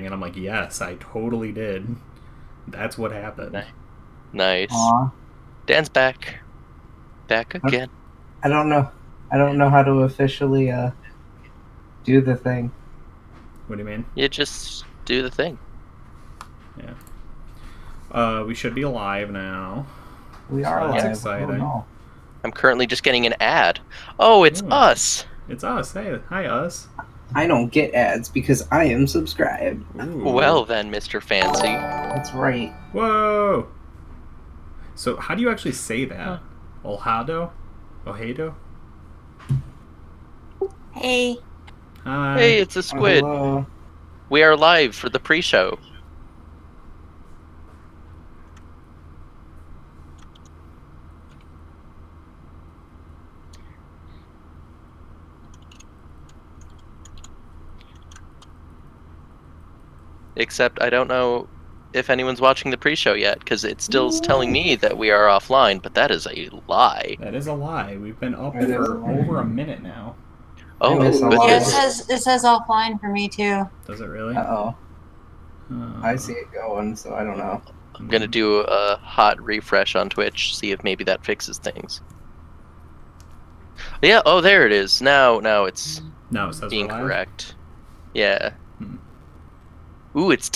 refreshing, and I'm like, yes, I totally did. That's what happened. Nice. Aw. Dan's back. Back again. I don't know. I don't know how to officially do the thing. What do you mean? You just do the thing. Yeah. We should be alive now. We are That's live. exciting. Oh, no. I'm currently just getting an ad. Oh, it's Ooh. us. It's us. Hey, hi, us. I don't get ads because I am subscribed. Ooh. Well then, Mr. Fancy. That's right. Whoa! So, how do you actually say that? Olhado? Ohedo? Hey. Hi. Hey, it's a squid. Hello. We are live for the pre-show. Except I don't know if anyone's watching the pre-show yet, because it still's telling me that we are offline, but that is a lie. That is a lie. We've been up It is for a lie. over a minute now. Oh, miss a but lot. Yeah, this- it says offline for me too. Does it really? Uh-oh. I see it going, so I don't know. I'm gonna do a hot refresh on Twitch, see if maybe that fixes things. Yeah, oh, there it is. Now it's No, it says being we're live. correct. Yeah. Hmm. Ooh, it's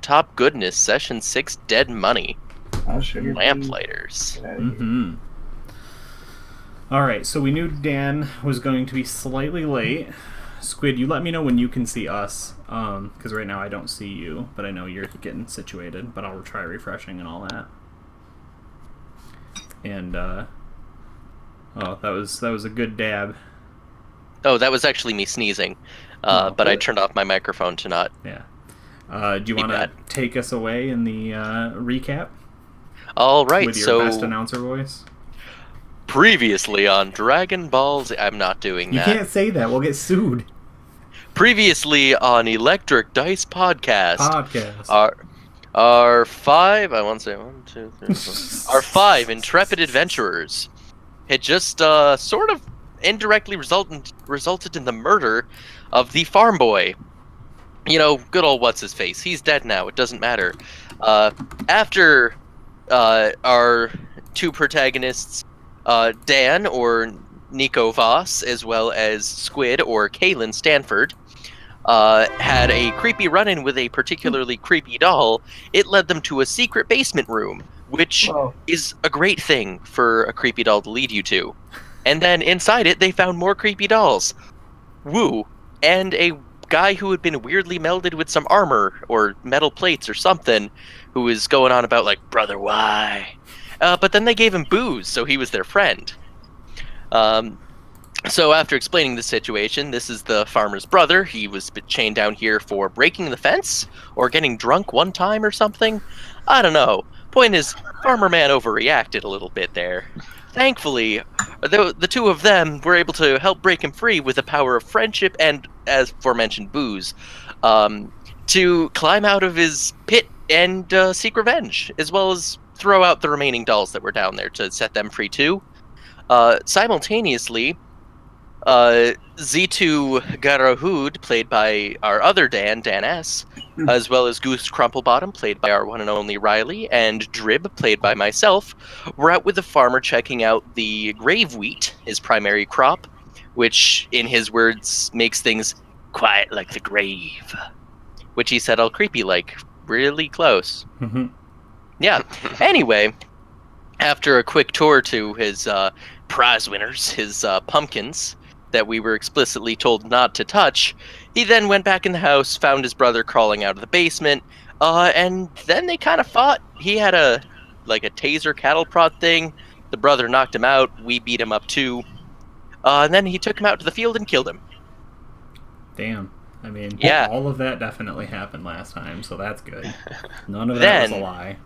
top goodness, session 6, dead money. I'll show you. Lampllighters. Mm-hmm. Alright, so we knew Dan was going to be slightly late. Squid, you let me know when you can see us, because right now I don't see you, but I know you're getting situated, but I'll try refreshing and all that. And, oh, that was a good dab. Oh, that was actually me sneezing, Oh, but I good. turned off my microphone to not. Yeah. Do you Be want to bad. take us away in the recap All right, with your so best announcer voice? previously on Dragon Ball Z, I'm not doing You that. can't say that. We'll get sued. Previously on Electric Dice Podcast, our five, I won't say 1, 2, 3, 4, our 5 intrepid adventurers had just sort of indirectly resulted in the murder of the farm boy. You know, good old what's his face. He's dead now. It doesn't matter. After our 2 protagonists, Dan or Nico Voss, as well as Squid or Kaylin Stanford, had a creepy run-in with a particularly creepy doll, it led them to a secret basement room, which Whoa. is a great thing for a creepy doll to lead you to. And then inside it, they found more creepy dolls. Woo! And a guy who had been weirdly melded with some armor or metal plates or something, who was going on about, like, brother, why? But then they gave him booze, so he was their friend. So after explaining the situation, this is the farmer's brother. He was chained down here for breaking the fence or getting drunk one time or something. I don't know. Point is, Farmer Man overreacted a little bit there. Thankfully, the 2 of them were able to help break him free with the power of friendship and, as aforementioned, booze, to climb out of his pit and seek revenge, as well as throw out the remaining dolls that were down there to set them free too. Simultaneously, Z2 Garahud, played by our other Dan S., as well as Goose Crumplebottom, played by our one and only Riley, and Drib, played by myself, were out with the farmer checking out the grave wheat, his primary crop, which, in his words, makes things quiet like the grave. Which he said all creepy like, really close. Mm-hmm. Yeah. Anyway, after a quick tour to his prize winners, his pumpkins, that we were explicitly told not to touch, he then went back in the house, found his brother crawling out of the basement, and then they kind of fought. He had a taser cattle prod thing. The brother knocked him out. We beat him up too. And then he took him out to the field and killed him. Damn. I mean, Yeah. all of that definitely happened last time, so that's good. None of that was a Then- lie.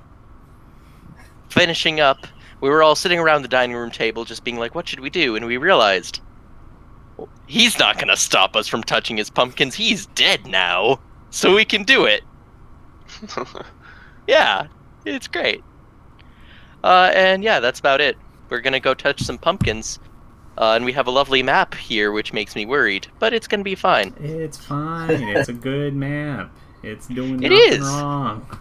Finishing up, we were all sitting around the dining room table just being like, what should we do? And we realized, he's not going to stop us from touching his pumpkins. He's dead now, so we can do it. Yeah, it's great. And yeah, that's about it. We're going to go touch some pumpkins. And we have a lovely map here, which makes me worried, but it's going to be fine. It's fine. It's a good map. It's doing It nothing is. wrong.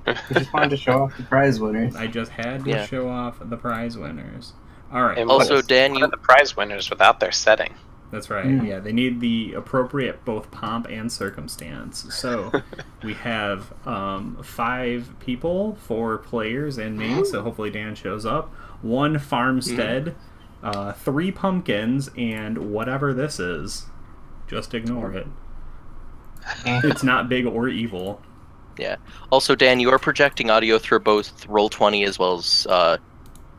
I just wanted to show off the prize winners. I just had to show off the prize winners. All right. And Also, Dan, what are the prize winners without their setting? That's right. Yeah, they need the appropriate both pomp and circumstance. So we have 5 people, 4 players, and me. So hopefully Dan shows up. 1 farmstead, 3 pumpkins, and whatever this is, just ignore it. It's not big or evil. Yeah. Also, Dan, you are projecting audio through both Roll20 as well as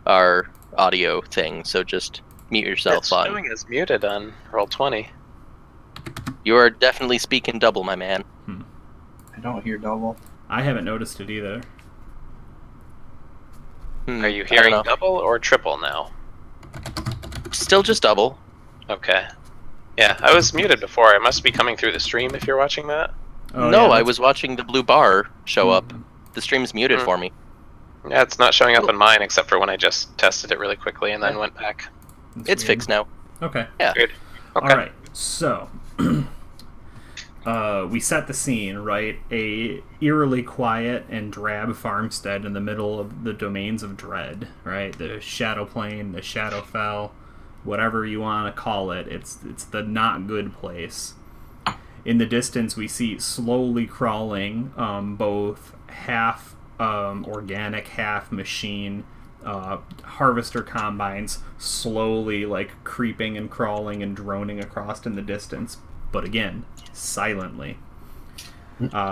our audio thing, so just mute yourself It's on. showing as muted on Roll20. You are definitely speaking double, my man. I don't hear double. I haven't noticed it either. Are you I don't hearing know. double or triple now? Still just double. Okay. Yeah, I was muted before. It must be coming through the stream if you're watching that. Oh, No, yeah, I was watching the blue bar show up. The stream's muted for me. Yeah, it's not showing up on mine except for when I just tested it really quickly and then went back. that's It's weird. fixed now. Okay. Yeah. Good. Okay. All right. So we set the scene, right? A eerily quiet and drab farmstead in the middle of the domains of dread, right? The Shadow Plane, the Shadowfell, whatever you want to call it. It's the not good place. In the distance, we see slowly crawling, both half organic, half machine harvester combines, slowly like creeping and crawling and droning across in the distance. But again, silently.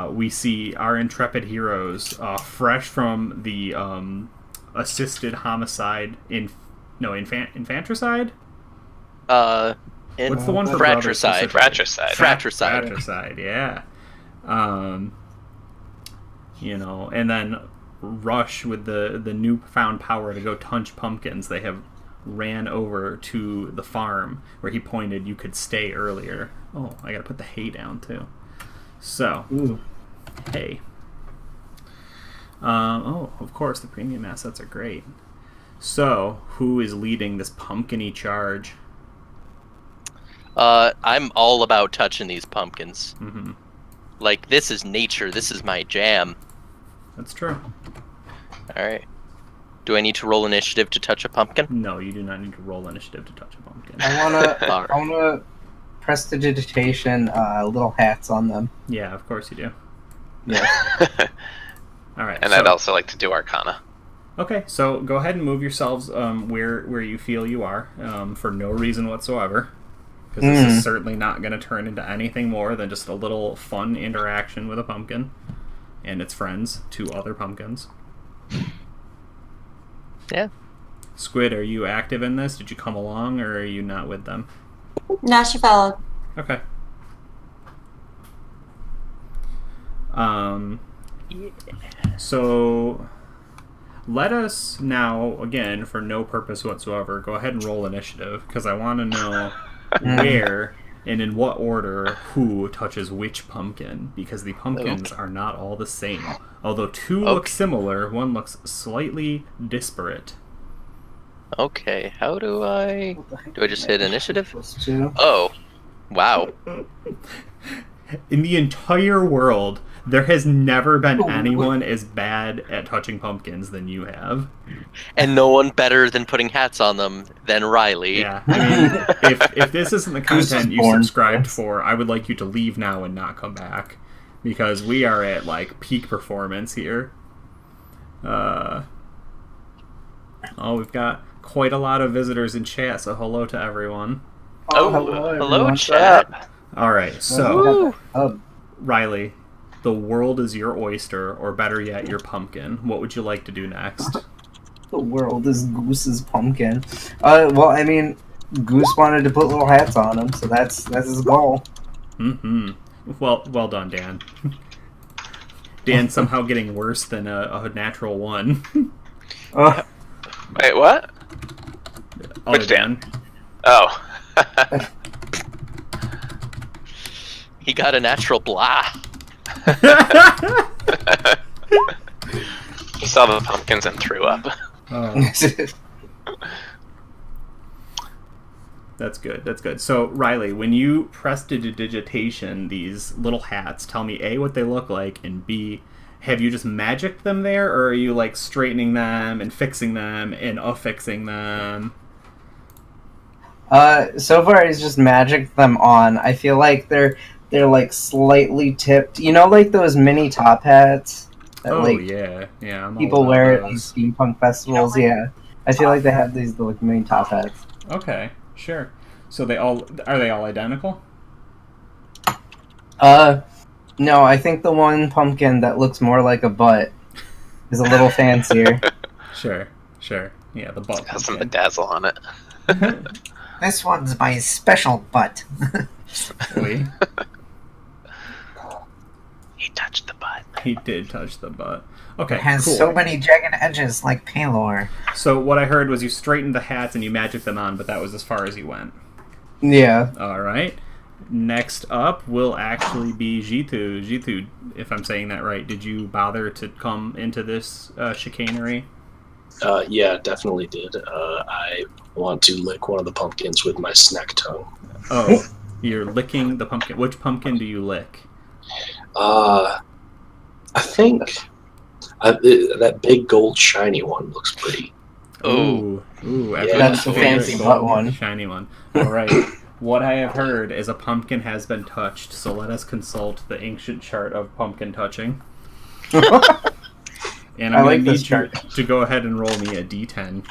We see our intrepid heroes, fresh from the assisted homicide infantricide. What's the one for fratricide? Fratricide. Fratricide, yeah. And then rush with the newfound power to go touch pumpkins. They have ran over to the farm where he pointed you could stay earlier. Oh, I gotta put the hay down too. So, hay. Of course, the premium assets are great. So, who is leading this pumpkin-y charge? I'm all about touching these pumpkins. Mm-hmm. Like, this is nature. This is my jam. That's true. Alright. Do I need to roll initiative to touch a pumpkin? No, you do not need to roll initiative to touch a pumpkin. I wanna prestidigitation little hats on them. Yeah, of course you do. Yeah. All right. And I'd also like to do Arcana. Okay, so go ahead and move yourselves where you feel you are for no reason whatsoever. Because this is certainly not going to turn into anything more than just a little fun interaction with a pumpkin and its friends, 2 other pumpkins. Yeah. Squid, are you active in this? Did you come along, or are you not with them? No, she followed. Okay. So let us now, again, for no purpose whatsoever, go ahead and roll initiative, because I want to know where and in what order who touches which pumpkin, because the pumpkins are not all the same. Although 2 look similar, one looks slightly disparate. Okay, how do I... Do I just hit initiative? +2. Oh. Wow. In the entire world, there has never been anyone as bad at touching pumpkins than you have. And no one better than putting hats on them than Riley. Yeah, I mean, if this isn't the content you subscribed for, I would like you to leave now and not come back. Because we are at, like, peak performance here. We've got quite a lot of visitors in chat, so hello to everyone. Hello, everyone. chat. Alright, so, Oh, Riley, the world is your oyster, or better yet, your pumpkin. What would you like to do next? the world is Goose's pumpkin. Well, I mean, Goose wanted to put little hats on him, so that's his goal. Mm-hmm. Well done, Dan. Dan somehow getting worse than a natural 1. Wait, what? Which Dan? Oh. He got a natural blah. He saw the pumpkins and threw up. Oh. That's good. That's good. So, Riley, when you prestidigitation these little hats, tell me A, what they look like, and B, have you just magicked them there, or are you like straightening them and fixing them and affixing them? So far he's just magicked them on. I feel like they're like slightly tipped. You know, like those mini top hats that yeah. I'm people wear at these steampunk festivals. Yeah, I feel like they have these like mini top hats. Okay, sure. So are they all identical? No, I think the one pumpkin that looks more like a butt is a little fancier. Sure. Yeah, the butt. Has some bedazzle on it. This one's my special butt. Really? He touched the butt. He did touch the butt. Okay, It has cool. so many jagged edges like Palor. So what I heard was you straightened the hats and you magicked them on, but that was as far as you went. Yeah. All right. Next up will actually be Jitu. Jitu, if I'm saying that right, did you bother to come into this chicanery? Yeah, definitely did. I want to lick one of the pumpkins with my snack tongue. Oh, you're licking the pumpkin. Which pumpkin do you lick? I think that big gold shiny one looks pretty. Ooh, Yeah, that's the fancy butt one. Shiny one. All right. What I have heard is a pumpkin has been touched, so let us consult the ancient chart of pumpkin touching. And I'm going to need you to go ahead and roll me a d10.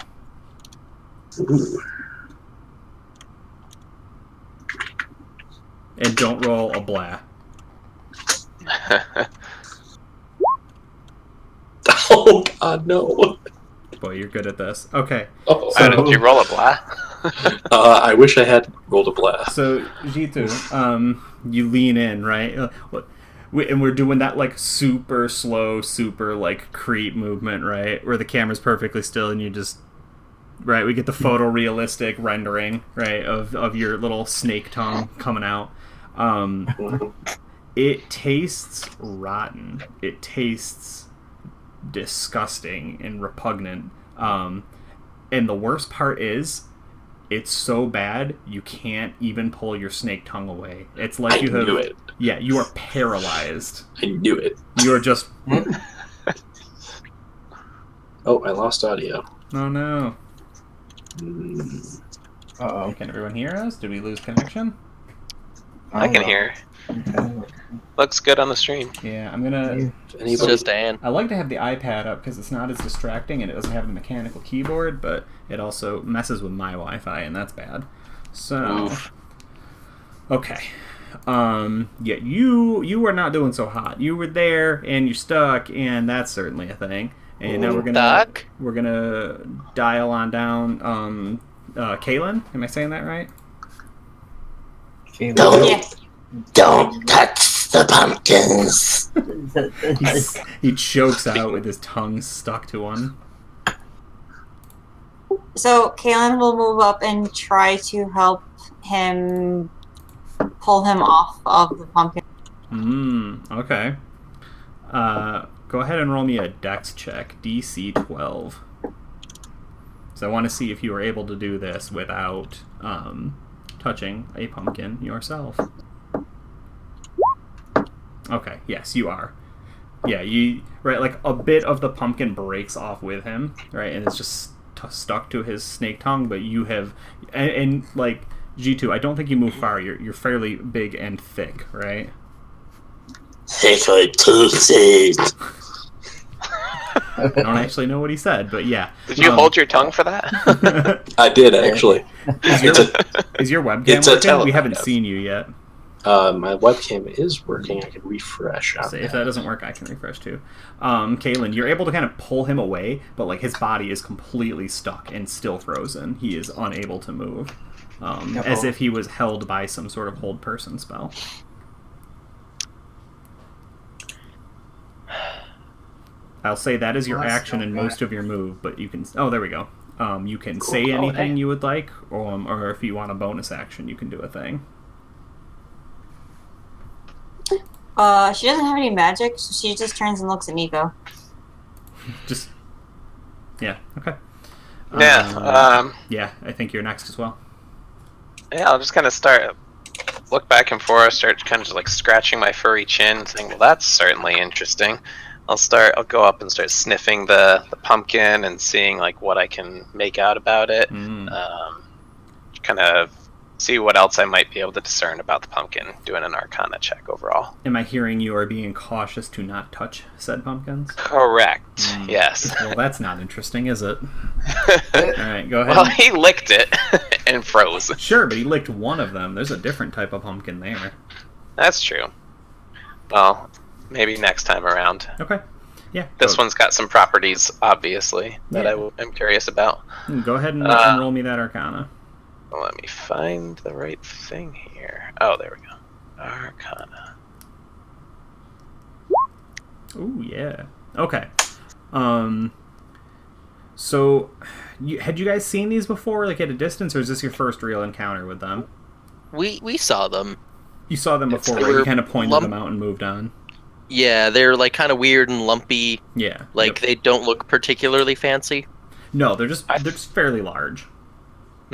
Ooh. And don't roll a blah. Oh God, no! Boy, you're good at this. Okay. Oh, Did you roll a blah? I wish I had rolled a blast. So, Jitu, you lean in, right? And we're doing that, like, super slow, super, like, creep movement, right? Where the camera's perfectly still and you just... Right, we get the photorealistic rendering, right, of your little snake tongue coming out. It tastes rotten. It tastes disgusting and repugnant. And the worst part is... It's so bad you can't even pull your snake tongue away. It's like you have. I knew it. Yeah, you are paralyzed. I knew it. You are just. Oh, I lost audio. Oh no. Uh-oh. Can everyone hear us? Did we lose connection? I can hear. Looks good on the stream. Yeah, I'm gonna. It's just Dan. I like to have the iPad up because it's not as distracting and it doesn't have the mechanical keyboard, but it also messes with my Wi-Fi and that's bad. So, Oof. Okay. Yeah, you were not doing so hot. You were there and you're stuck, and that's certainly a thing. And now we're gonna dial on down. Kaylin, am I saying that right? Don't touch the pumpkins. He chokes out with his tongue stuck to one. So Kaylin will move up and try to help him pull him off of the pumpkin. Okay. Go ahead and roll me a dex check, DC 12. So I want to see if you were able to do this without touching a pumpkin yourself. Okay, yes, you are. Yeah, like a bit of the pumpkin breaks off with him, right, and it's just stuck to his snake tongue, but you have, and like, G2, I don't think you move far, you're fairly big and thick, right? Thick like toothy. I don't actually know what he said, but yeah. Did you hold your tongue for that? I did, actually. Is your webcam working? We haven't seen you yet. My webcam is working. I can refresh. So if that doesn't work, I can refresh too. Kaylin, you're able to kind of pull him away, but like his body is completely stuck and still frozen. He is unable to move, as if he was held by some sort of hold person spell. I'll say that is your action and most of your move, but you can... Oh, there we go. You can say anything you would like, or if you want a bonus action, you can do a thing. She doesn't have any magic, so she just turns and looks at Nico. Just... Yeah, okay. Yeah, Yeah, I think you're next as well. Yeah, I'll just kind of look back and forth, start kind of just like scratching my furry chin, saying, "Well, that's certainly interesting." I'll go up and start sniffing the pumpkin and seeing like what I can make out about it. Kind of see what else I might be able to discern about the pumpkin, doing an Arcana check overall. Am I hearing you are being cautious to not touch said pumpkins? Correct. Yes. Well, that's not interesting, is it? Alright, go ahead. Well, he licked it and froze. Sure, but he licked one of them. There's a different type of pumpkin there. That's true. Well, maybe next time around. Okay. Yeah. This one's got some properties, obviously, that I'm curious about. Go ahead and roll me that Arcana. Let me find the right thing here. Oh, there we go. Arcana. Ooh, yeah. Okay. So, had you guys seen these before, like at a distance, or is this your first real encounter with them? We saw them. You saw them before, right? You kind of pointed them out and moved on. Yeah, they're like kind of weird and lumpy. Yeah. Like they don't look particularly fancy. No, they're just fairly large.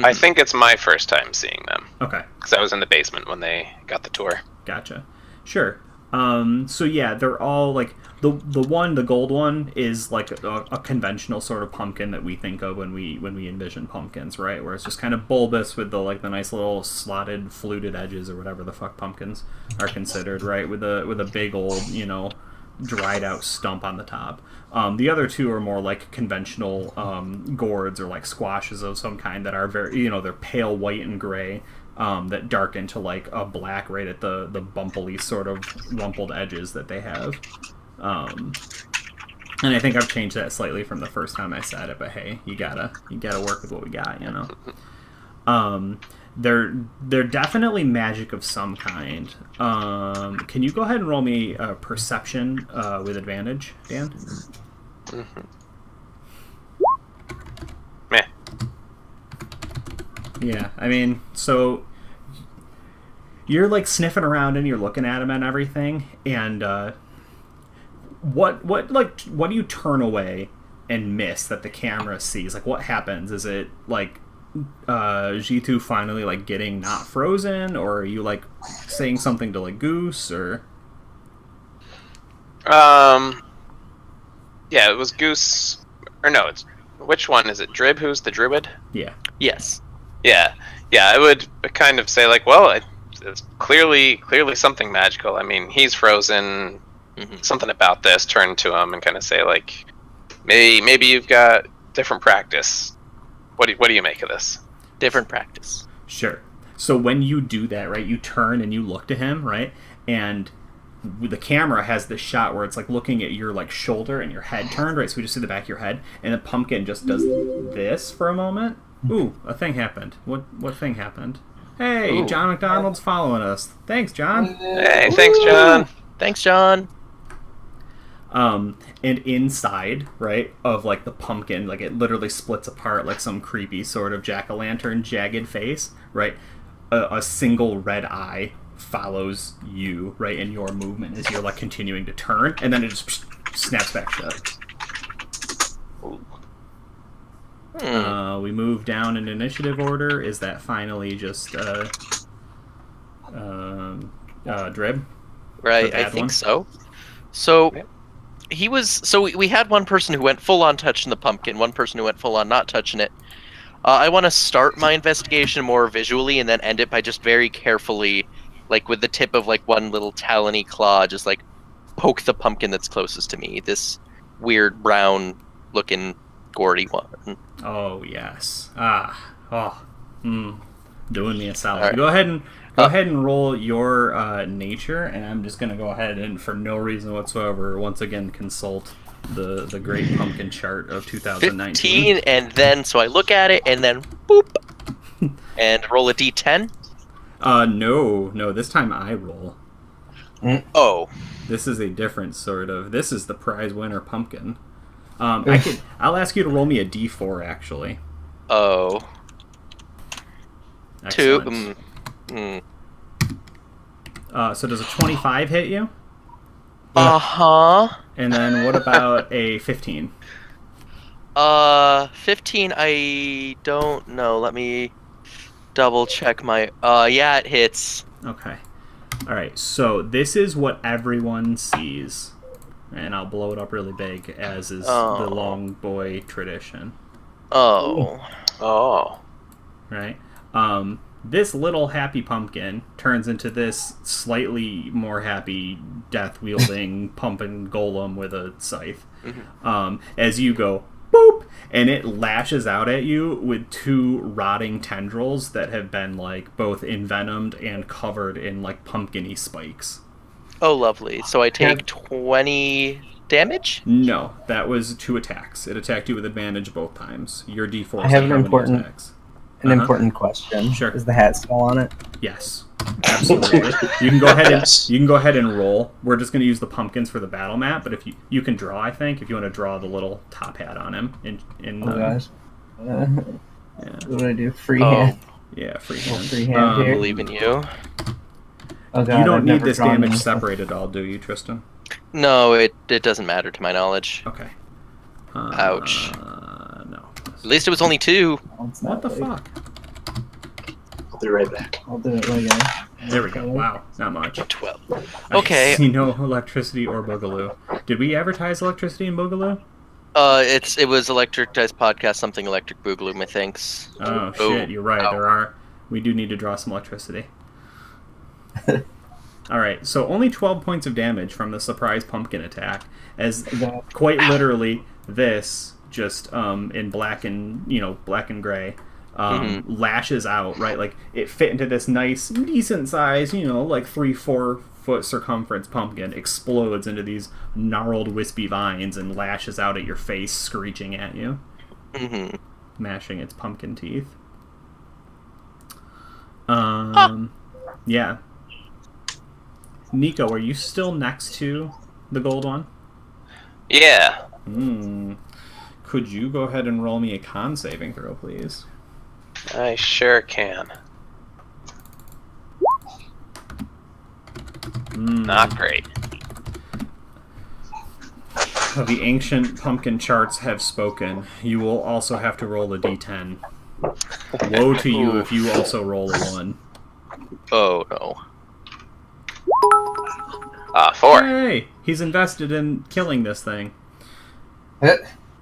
I think it's my first time seeing them. Okay. Because I was in the basement when they got the tour. Gotcha. Sure. So yeah, they're all like the gold one is like a conventional sort of pumpkin that we think of when we envision pumpkins, right? Where it's just kind of bulbous with the nice little slotted, fluted edges or whatever the fuck pumpkins are considered, right? With a big old, dried out stump on the top. The other two are more like conventional gourds or like squashes of some kind that are very, they're pale white and gray. That darken to like a black right at the bumpily sort of rumpled edges that they have. And I think I've changed that slightly from the first time I said it, but hey, you gotta work with what we got, They're definitely magic of some kind. Can you go ahead and roll me a perception with advantage, Dan? Mm-hmm. Meh. Yeah, I mean, so you're like sniffing around and you're looking at them and everything, and what do you turn away and miss that the camera sees? Like, what happens? Is it like G2 finally like getting not frozen, or are you like saying something to like Goose, or? Yeah, it was Goose, or no, which one is it? Drib, who's the druid? Yeah. Yes. Yeah, I would kind of say like, well, it's clearly something magical. I mean, he's frozen. Mm-hmm. Something about this. Turn to him and kind of say like, maybe you've got different practice. What do you make of this? Different practice. Sure. So when you do that, right, you turn and you look to him, right, and the camera has this shot where it's like looking at your like shoulder and your head turned, right? So we just see the back of your head, and the pumpkin just does this for a moment. Ooh, a thing happened. What thing happened? Hey, ooh. John McDonald's following us. Thanks, John. Hey, thanks, John. Thanks, John. And inside, right, of like the pumpkin, like it literally splits apart like some creepy sort of jack-o'-lantern jagged face, right? A single red eye follows you, right, in your movement as you're like continuing to turn, and then it just snaps back shut. We move down in initiative order. Is that finally just Drib? Right, I think so. So we had one person who went full on touching the pumpkin, one person who went full on not touching it. I want to start my investigation more visually and then end it by just very carefully, like with the tip of like one little talony claw, just like poke the pumpkin that's closest to me. This weird brown looking gourdy one. Oh yes. Doing me a salad. Right. Go ahead and roll your nature, and I'm just gonna go ahead and, for no reason whatsoever, once again consult the Great Pumpkin chart of 2019. 15, and then so I look at it, and then boop, and roll a d10. No. This time I roll. Oh. This is a different sort of. This is the prize winner pumpkin. I'll ask you to roll me a d4 actually. Oh. Excellent. 2. So does a 25 hit you? Uh-huh. And then what about a 15? 15, I don't know. double check my... yeah, it hits. Okay. Alright, so this is what everyone sees. And I'll blow it up really big, as is the long boy tradition. Oh. Oh. Right? This little happy pumpkin turns into this slightly more happy death-wielding pumpkin golem with a scythe. As you go, boop! And it lashes out at you with 2 rotting tendrils that have been, like, both envenomed and covered in, like, pumpkin-y spikes. Oh, lovely. So I take 20 damage? No, that was 2 attacks. It attacked you with advantage both times. Your D4 I have said an how many important- attacks. An important question. Sure. Is the hat still on it? Yes, absolutely. You can go ahead and you can go ahead and roll. We're just going to use the pumpkins for the battle map, but if you can draw, I think, if you want to draw the little top hat on him Oh gosh. yeah. What do I do? Freehand. Yeah, freehand. Freehand I here. believe in you. Oh god. You don't I've need never this drawn damage them. separated at all, do you, Tristan? No, it doesn't matter to my knowledge. Okay. Ouch. No. At least it was only 2. Oh, it's What not the big. fuck? I'll be right back. I'll do it later. There we go. Wow, not much. 12. I Okay. see no electricity or Boogaloo. Did we advertise electricity in Boogaloo? It was Electric Dice Podcast, something Electric Boogaloo, methinks. Oh shit, you're right. Ow. We do need to draw some electricity. Alright, so only 12 points of damage from the surprise pumpkin attack, as quite literally this just in black and gray lashes out, right? Like it fit into this nice, decent size, like 3-4 foot circumference pumpkin, explodes into these gnarled, wispy vines and lashes out at your face, screeching at you, mashing its pumpkin teeth. Yeah. Nico, are you still next to the gold one? Yeah. Could you go ahead and roll me a con saving throw, please? I sure can. Not great. The ancient pumpkin charts have spoken. You will also have to roll a d10. Woe to you if you also roll a 1. Oh, no. 4. Hey! He's invested in killing this thing.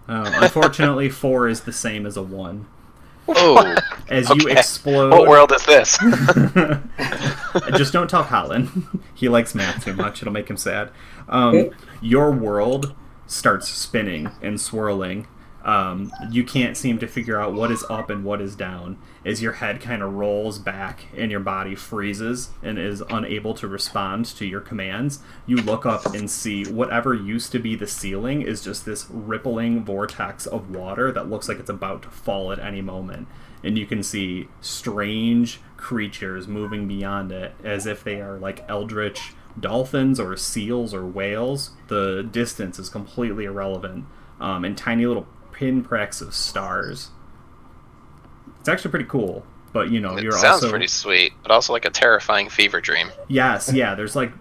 Unfortunately, 4 is the same as a 1. Oh. As you explode... What world is this? Just don't tell Colin. He likes math too much. It'll make him sad. Your world starts spinning and swirling. You can't seem to figure out what is up and what is down. As your head kind of rolls back and your body freezes and is unable to respond to your commands, you look up and see whatever used to be the ceiling is just this rippling vortex of water that looks like it's about to fall at any moment. And you can see strange creatures moving beyond it as if they are like eldritch dolphins or seals or whales. The distance is completely irrelevant. And tiny little pinpricks of stars. It's actually pretty cool, but you're also... It sounds pretty sweet, but also like a terrifying fever dream. Yes, yeah, there's like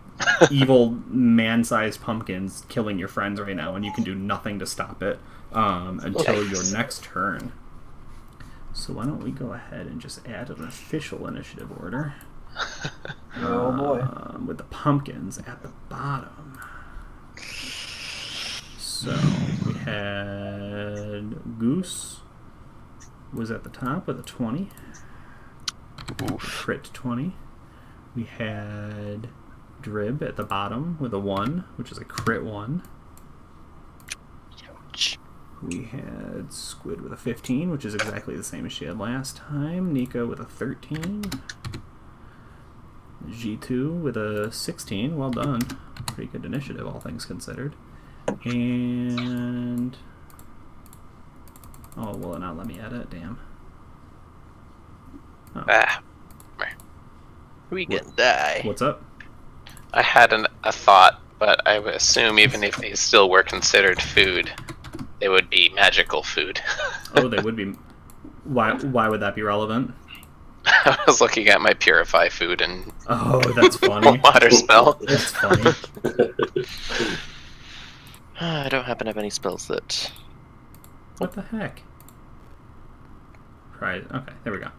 evil man-sized pumpkins killing your friends right now, and you can do nothing to stop it until your next turn. So why don't we go ahead and just add an official initiative order. Oh boy. With the pumpkins at the bottom. So we had Goose was at the top with a 20. Crit 20. We had Drib at the bottom with a 1, which is a crit 1. We had Squid with a 15, which is exactly the same as she had last time. Nico with a 13. G2 with a 16. Well done. Pretty good initiative, all things considered. And... oh, will it not let me edit? Damn. Oh. We can die. What's up? I had a thought, but I would assume even if they still were considered food, they would be magical food. Oh, they would be. Why would that be relevant? I was looking at my purify food and Oh, that's funny. water spell. That's funny. I don't happen to have any spells that... What the heck? Right. Okay, there we go.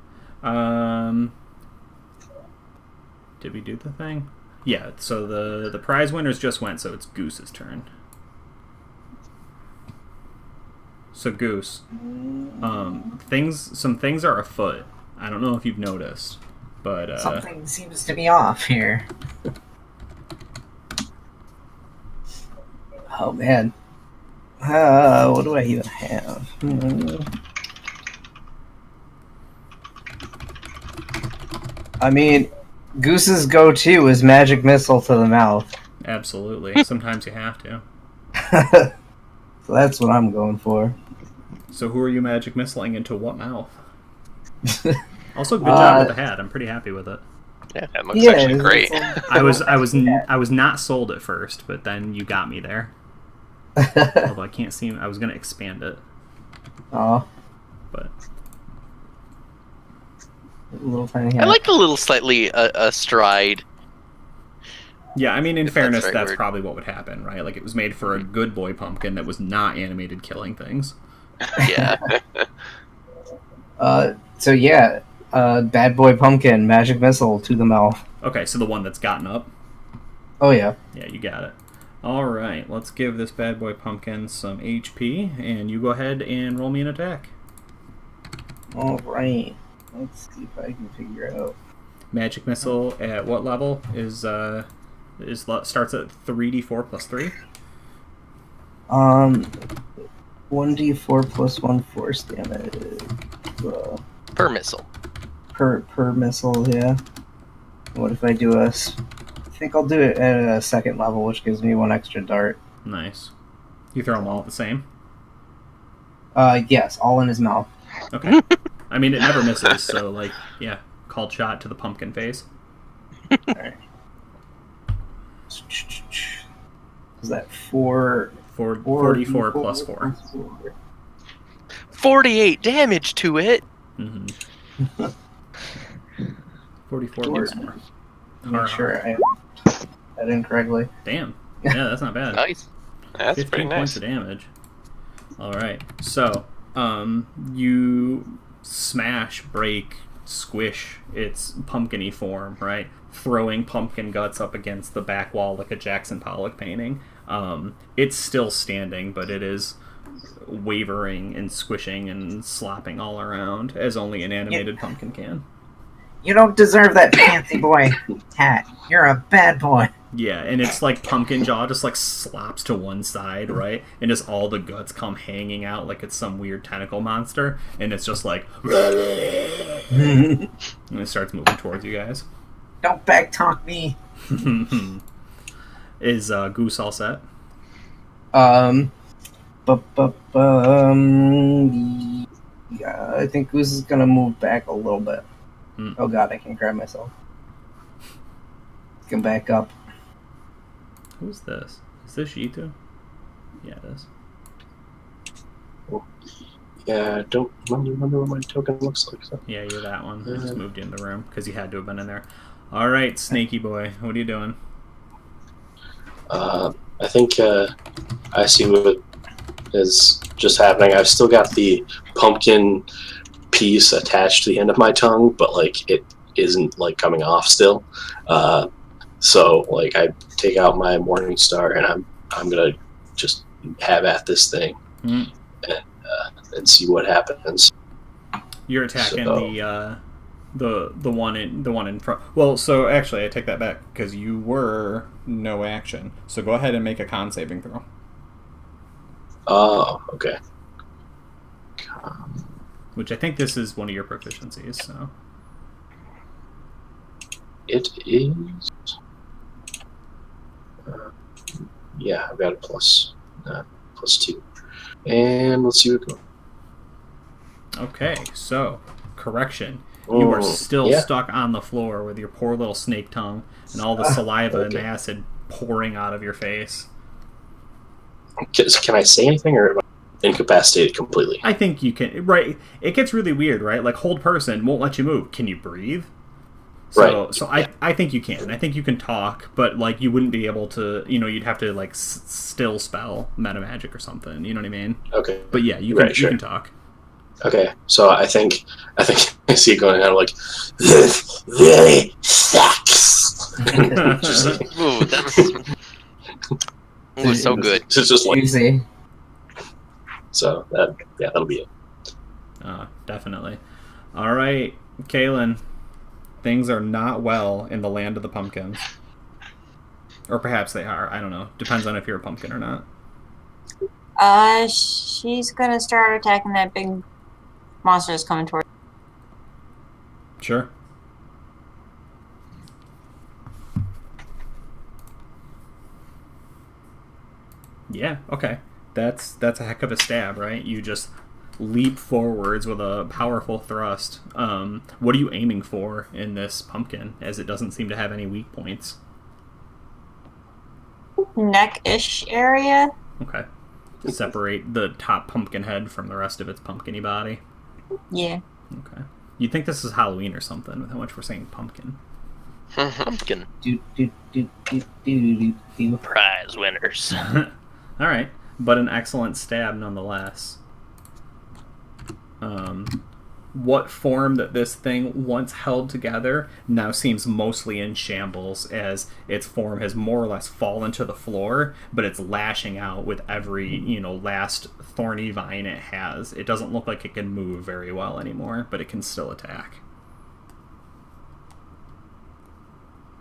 Did we do the thing? Yeah, so the prize winners just went, so it's Goose's turn. So Goose, some things are afoot. I don't know if you've noticed, but something seems to be off here. Oh man, what do I even have? I mean, Goose's go-to is magic missile to the mouth. Absolutely. Sometimes you have to. So that's what I'm going for. So who are you magic missiling into what mouth? Also, good job with the hat. I'm pretty happy with it. Yeah, that looks actually great. I was not sold at first, but then you got me there. Although I can't see. I was gonna expand it. Oh. But little tiny hat. I like the little slightly stride. Yeah, I mean, in fairness, that's word. probably what would happen, right? Like, it was made for a good boy pumpkin that was not animated killing things. Yeah. So yeah, bad boy pumpkin, magic missile to the mouth. Okay, so the one that's gotten up. Oh yeah. Yeah, you got it. All right, let's give this bad boy pumpkin some HP, and you go ahead and roll me an attack. All right. Let's see if I can figure out. Magic missile at what level is starts at 3d4 plus 3? 1d4 plus 1 force damage. Per missile. Per missile, yeah. What if I do I think I'll do it at a second level, which gives me 1 extra dart. Nice. You throw them all at the same? Yes, all in his mouth. Okay. I mean, it never misses, so, like, yeah, called shot to the pumpkin face. Alright. Is that 44 plus 4. 48 damage to it. Mm-hmm. 44 plus 4. Make sure I that incorrectly. Damn. Yeah, that's not bad. Nice. That's 15 pretty points nice. of damage. Alright, so, you smash, break, squish its pumpkin-y form, right? Throwing pumpkin guts up against the back wall like a Jackson Pollock painting. It's still standing, but it is wavering and squishing and slopping all around, as only an animated pumpkin can. You don't deserve that fancy boy hat. You're a bad boy. Yeah, and it's like pumpkin jaw just like slops to one side, right? And just all the guts come hanging out like it's some weird tentacle monster, and it's just like and it starts moving towards you guys. Don't backtalk me. Is Goose all set? Yeah, I think Goose is gonna move back a little bit. Oh god, I can't grab myself. Come back up. Who's this? Is this Jitu? Yeah, it is. Yeah, I don't remember what my token looks like. So. Yeah, you're that one. I just moved you in the room because you had to have been in there. All right, Snaky Boy, what are you doing? I think I see what is just happening. I've still got the pumpkin piece attached to the end of my tongue, but like it isn't like coming off still. So like I take out my Morning Star and I'm gonna just have at this thing and see what happens. You're attacking the one in front. Well, so actually, I take that back because you were no action. So go ahead and make a con saving throw. Oh, okay. Which I think this is one of your proficiencies. So it is. Yeah, I've got a plus 2, and let's see what goes. Okay, so correction. You are still stuck on the floor with your poor little snake tongue and all the saliva and acid pouring out of your face. Can I say anything, or am I incapacitated completely? I think you can. Right, it gets really weird, right? Like hold person won't let you move. Can you breathe? So, Right. So I think you can. I think you can talk, but like you wouldn't be able to. You know, you'd have to like still spell meta magic or something. You know what I mean? Okay. But yeah, you can. You can talk. Okay, so I think I see it going out like this really sucks. Just like, Ooh, that's so good. It's just like Easy. so that that'll be it. Definitely. All right, Kaylin. Things are not well in the land of the pumpkins. Or perhaps they are. I don't know. Depends on if you're a pumpkin or not. She's gonna start attacking that big monster that's coming toward. Sure. Yeah, okay. That's a heck of a stab, right? You just leap forwards with a powerful thrust. What are you aiming for in this pumpkin, as it doesn't seem to have any weak points? Neck-ish area. Okay. Separate the top pumpkin head from the rest of its pumpkin-y body. Yeah. Okay. You'd think this is Halloween or something, with how much we're saying pumpkin. Pumpkin. Prize winners. Alright. But an excellent stab nonetheless. What form that this thing once held together now seems mostly in shambles, as its form has more or less fallen to the floor, but it's lashing out with every, last thorny vine it has. It doesn't look like it can move very well anymore, but it can still attack.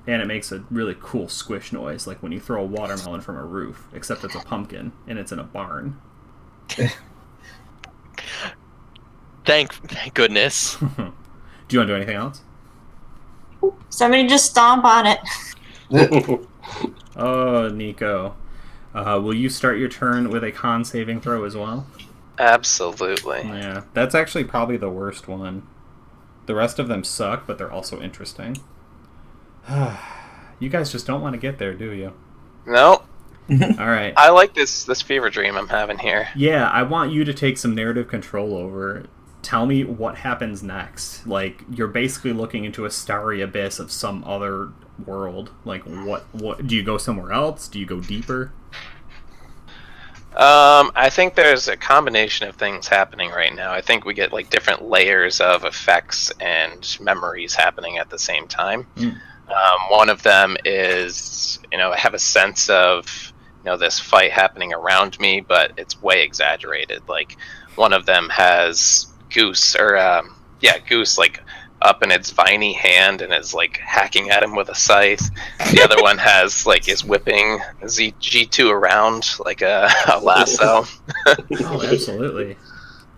And it makes a really cool squish noise, like when you throw a watermelon from a roof, except it's a pumpkin, and it's in a barn. Thank goodness. Do you want to do anything else? Somebody just stomp on it. Oh, Nico. Will you start your turn with a con saving throw as well? Absolutely. Yeah, that's actually probably the worst one. The rest of them suck, but they're also interesting. You guys just don't want to get there, do you? No. All right. I like this fever dream I'm having here. Yeah, I want you to take some narrative control over. Tell me what happens next. Like, you're basically looking into a starry abyss of some other world. Like, what do you go somewhere else? Do you go deeper? I think there's a combination of things happening right now. I think we get like different layers of effects and memories happening at the same time. One of them is, I have a sense of, this fight happening around me, but it's way exaggerated. Like, one of them has Goose, Goose, like, up in its viney hand and is, like, hacking at him with a scythe. The other one has, like, is whipping G2 around like a lasso. Oh, absolutely.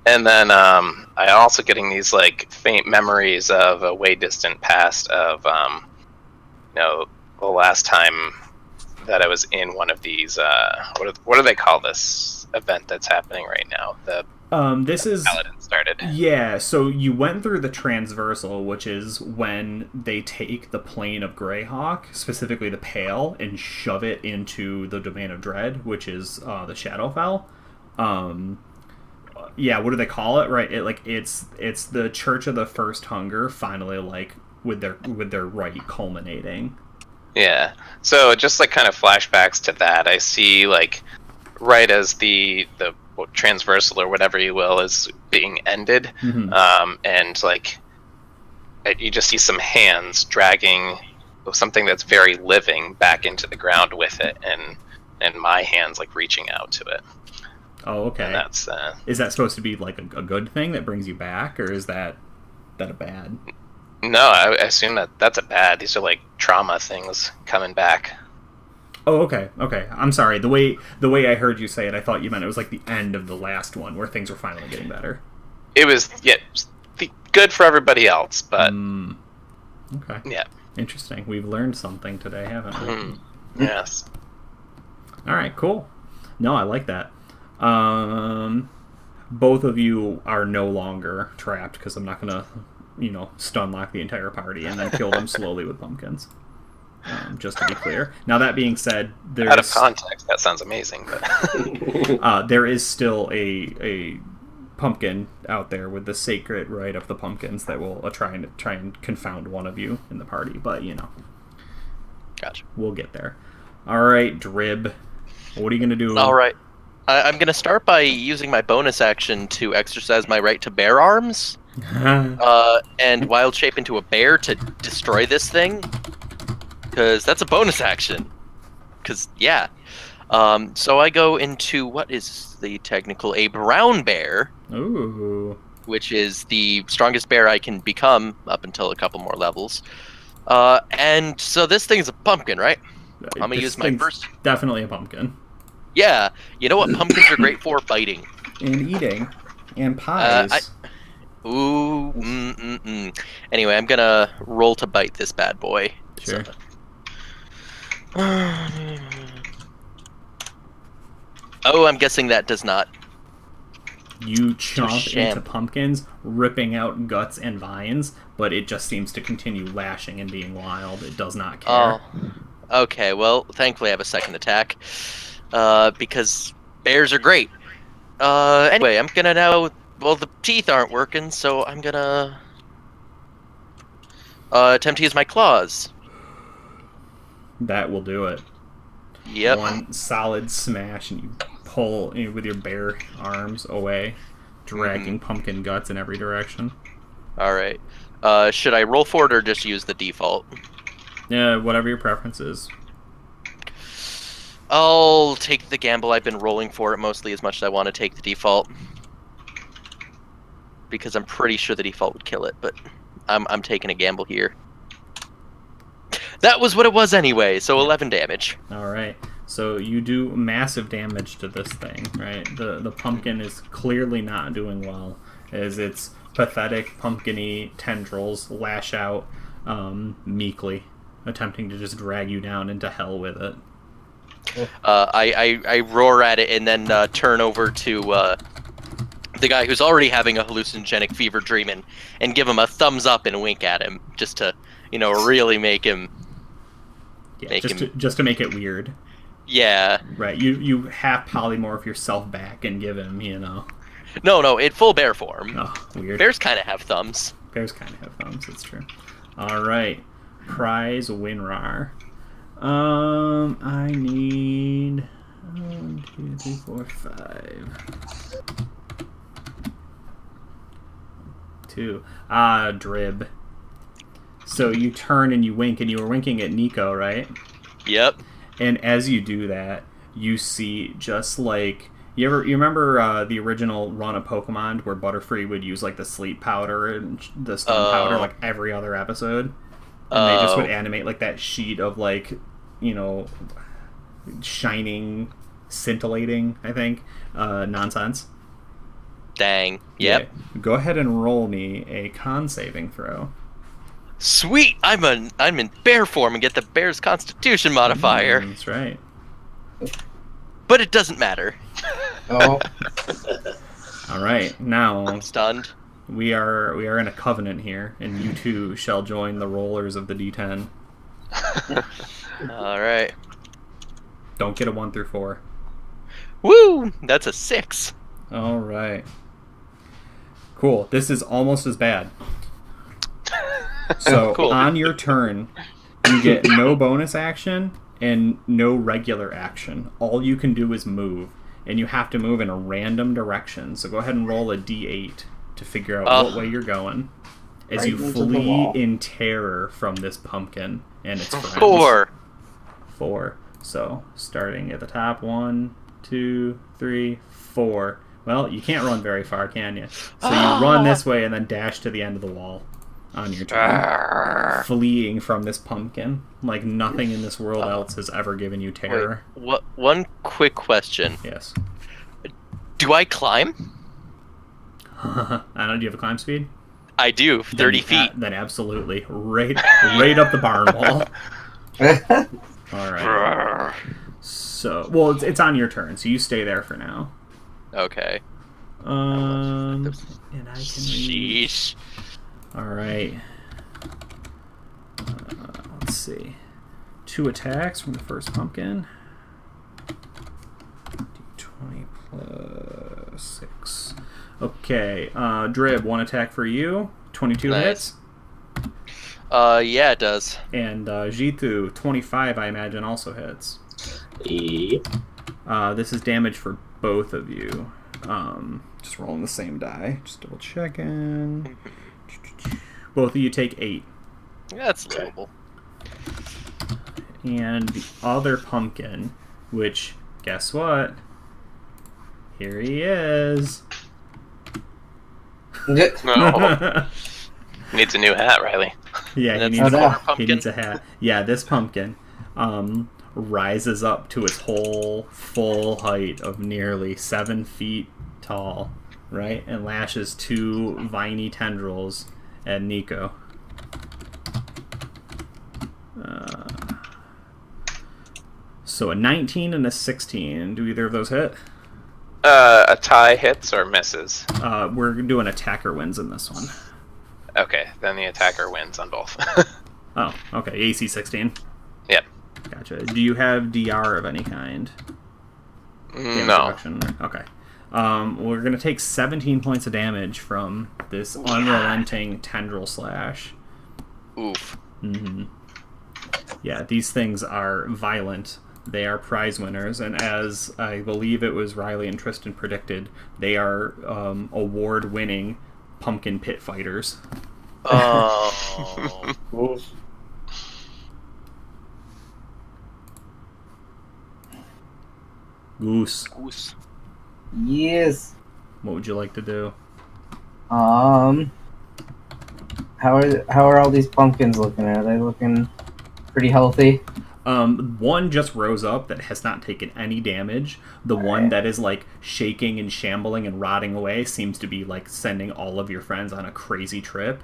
And then I also getting these, like, faint memories of a way distant past of, the last time that I was in one of these, what do they call this event that's happening right now? This is Paladin started. Yeah, so you went through the transversal, which is when they take the plane of Greyhawk, specifically the Pale, and shove it into the domain of Dread, which is the Shadowfell. Yeah, what do they call it? Right, it's the Church of the First Hunger finally, like, with their rite culminating. Yeah. So just like kind of flashbacks to that, I see like right as the transversal or whatever you will is being ended, and like you just see some hands dragging something that's very living back into the ground with it, and my hands like reaching out to it. Oh, okay. And that's is that supposed to be like a good thing that brings you back, or is that a bad? No, I assume that's a bad. These are like trauma things coming back. Oh, okay. I'm sorry. The way I heard you say it, I thought you meant it was like the end of the last one, where things were finally getting better. It was, good for everybody else, but... Okay. Yeah. Interesting. We've learned something today, haven't we? Yes. All right, cool. No, I like that. Both of you are no longer trapped, because I'm not going to, stun lock the entire party and then kill them slowly with pumpkins. Just to be clear. Now, that being said, there's... Out of context, that sounds amazing, but... there is still a pumpkin out there with the sacred rite of the pumpkins that will try and confound one of you in the party, but, Gotcha. We'll get there. All right, Drib. What are you going to do? All right. I'm gonna start by using my bonus action to exercise my right to bear arms, and wild shape into a bear to destroy this thing, because that's a bonus action. Because yeah, so I go into what is the technical a brown bear, Ooh. which is the strongest bear I can become up until a couple more levels. And so this thing's a pumpkin, right? I'm gonna use my first. Definitely a pumpkin. Yeah, you know what pumpkins are great for? Biting. And eating. And pies. Anyway, I'm gonna roll to bite this bad boy. Sure. So. Oh, I'm guessing that does not. You chomp into pumpkins, ripping out guts and vines, but it just seems to continue lashing and being wild. It does not care. Oh, okay. Well, thankfully I have a second attack, because bears are great. Anyway, I'm gonna now. Well, the teeth aren't working, so I'm gonna attempt to use my claws. That will do it. Yep. One solid smash, and you pull with your bare arms away, dragging pumpkin guts in every direction. Alright. Should I roll for it or just use the default? Yeah, whatever your preference is. I'll take the gamble. I've been rolling for it mostly as much as I want to take the default. Because I'm pretty sure the default would kill it, but I'm taking a gamble here. That was what it was anyway, so 11 damage. Alright, so you do massive damage to this thing, right? The pumpkin is clearly not doing well, as its pathetic pumpkin-y tendrils lash out meekly, attempting to just drag you down into hell with it. I roar at it and then turn over to the guy who's already having a hallucinogenic fever dream and give him a thumbs up and wink at him, just to, really make him... Yeah, just to make it weird. Yeah. Right, you half polymorph yourself back and give him, No, in full bear form. Oh, weird. Bears kind of have thumbs. Bears kind of have thumbs, that's true. Alright, prize WinRAR. I need 1, 2, 3, 4, 5. 2. Drib. So you turn and you wink, and you were winking at Nico, right? Yep. And as you do that, you see just like you remember the original run of Pokemon where Butterfree would use like the sleep powder and the stun powder like every other episode, and they just would animate like that sheet of like shining, scintillating, I think, nonsense. Dang. Yep. Yeah. Go ahead and roll me a con saving throw. Sweet! I'm in bear form and get the bear's constitution modifier. That's right. But it doesn't matter. Oh. All right. Now I'm stunned. We are in a covenant here, and you two shall join the rollers of the D10. All right. Don't get a 1 through 4. Woo! That's a 6. All right. Cool. This is almost as bad. So Cool. On your turn, you get no bonus action and no regular action. All you can do is move, and you have to move in a random direction. So go ahead and roll a d8 to figure out what way you're going as Right you flee in terror from this pumpkin and its friends. 4. So starting at the top, 1, 2, 3, 4. Well, you can't run very far, can you? So you run this way and then dash to the end of the wall on your turn, fleeing from this pumpkin like nothing in this world else has ever given you terror. Wait, one quick question. Yes. Do I climb? I don't know. Do you have a climb speed? I do. 30 feet. Then absolutely, right up the barn wall. All right. So, well, it's on your turn, so you stay there for now. Okay. And I can. Sheesh. All right. Let's see. 2 attacks from the first pumpkin. D20 plus 6. Okay. Drib, 1 attack for you. 22 hits. Yeah, it does. And Jitu, 25, I imagine, also hits. Yep. This is damage for both of you. Just rolling the same die. Just double checking. Both of you take 8. That's livable. And the other pumpkin, which, guess what? Here he is. No. Needs a new hat, Riley. Yeah, he needs a hat. Yeah, this pumpkin rises up to its whole full height of nearly 7 feet tall, right? And lashes 2 viney tendrils at Nico. So a 19 and a 16. Do either of those hit? A tie hits or misses? We're doing attacker wins in this one. Okay, then the attacker wins on both. Oh, okay. AC 16. Yep. Gotcha. Do you have DR of any kind? No. Reduction? Okay. We're going to take 17 points of damage from this unrelenting tendril slash. Oof. Mm-hmm. Yeah, these things are violent. They are prize winners, and as I believe it was Riley and Tristan predicted, they are award-winning pumpkin pit fighters. Oh. Goose. Yes. What would you like to do? How are all these pumpkins looking? Are they looking pretty healthy? One just rose up that has not taken any damage. The one that is like shaking and shambling and rotting away seems to be like sending all of your friends on a crazy trip.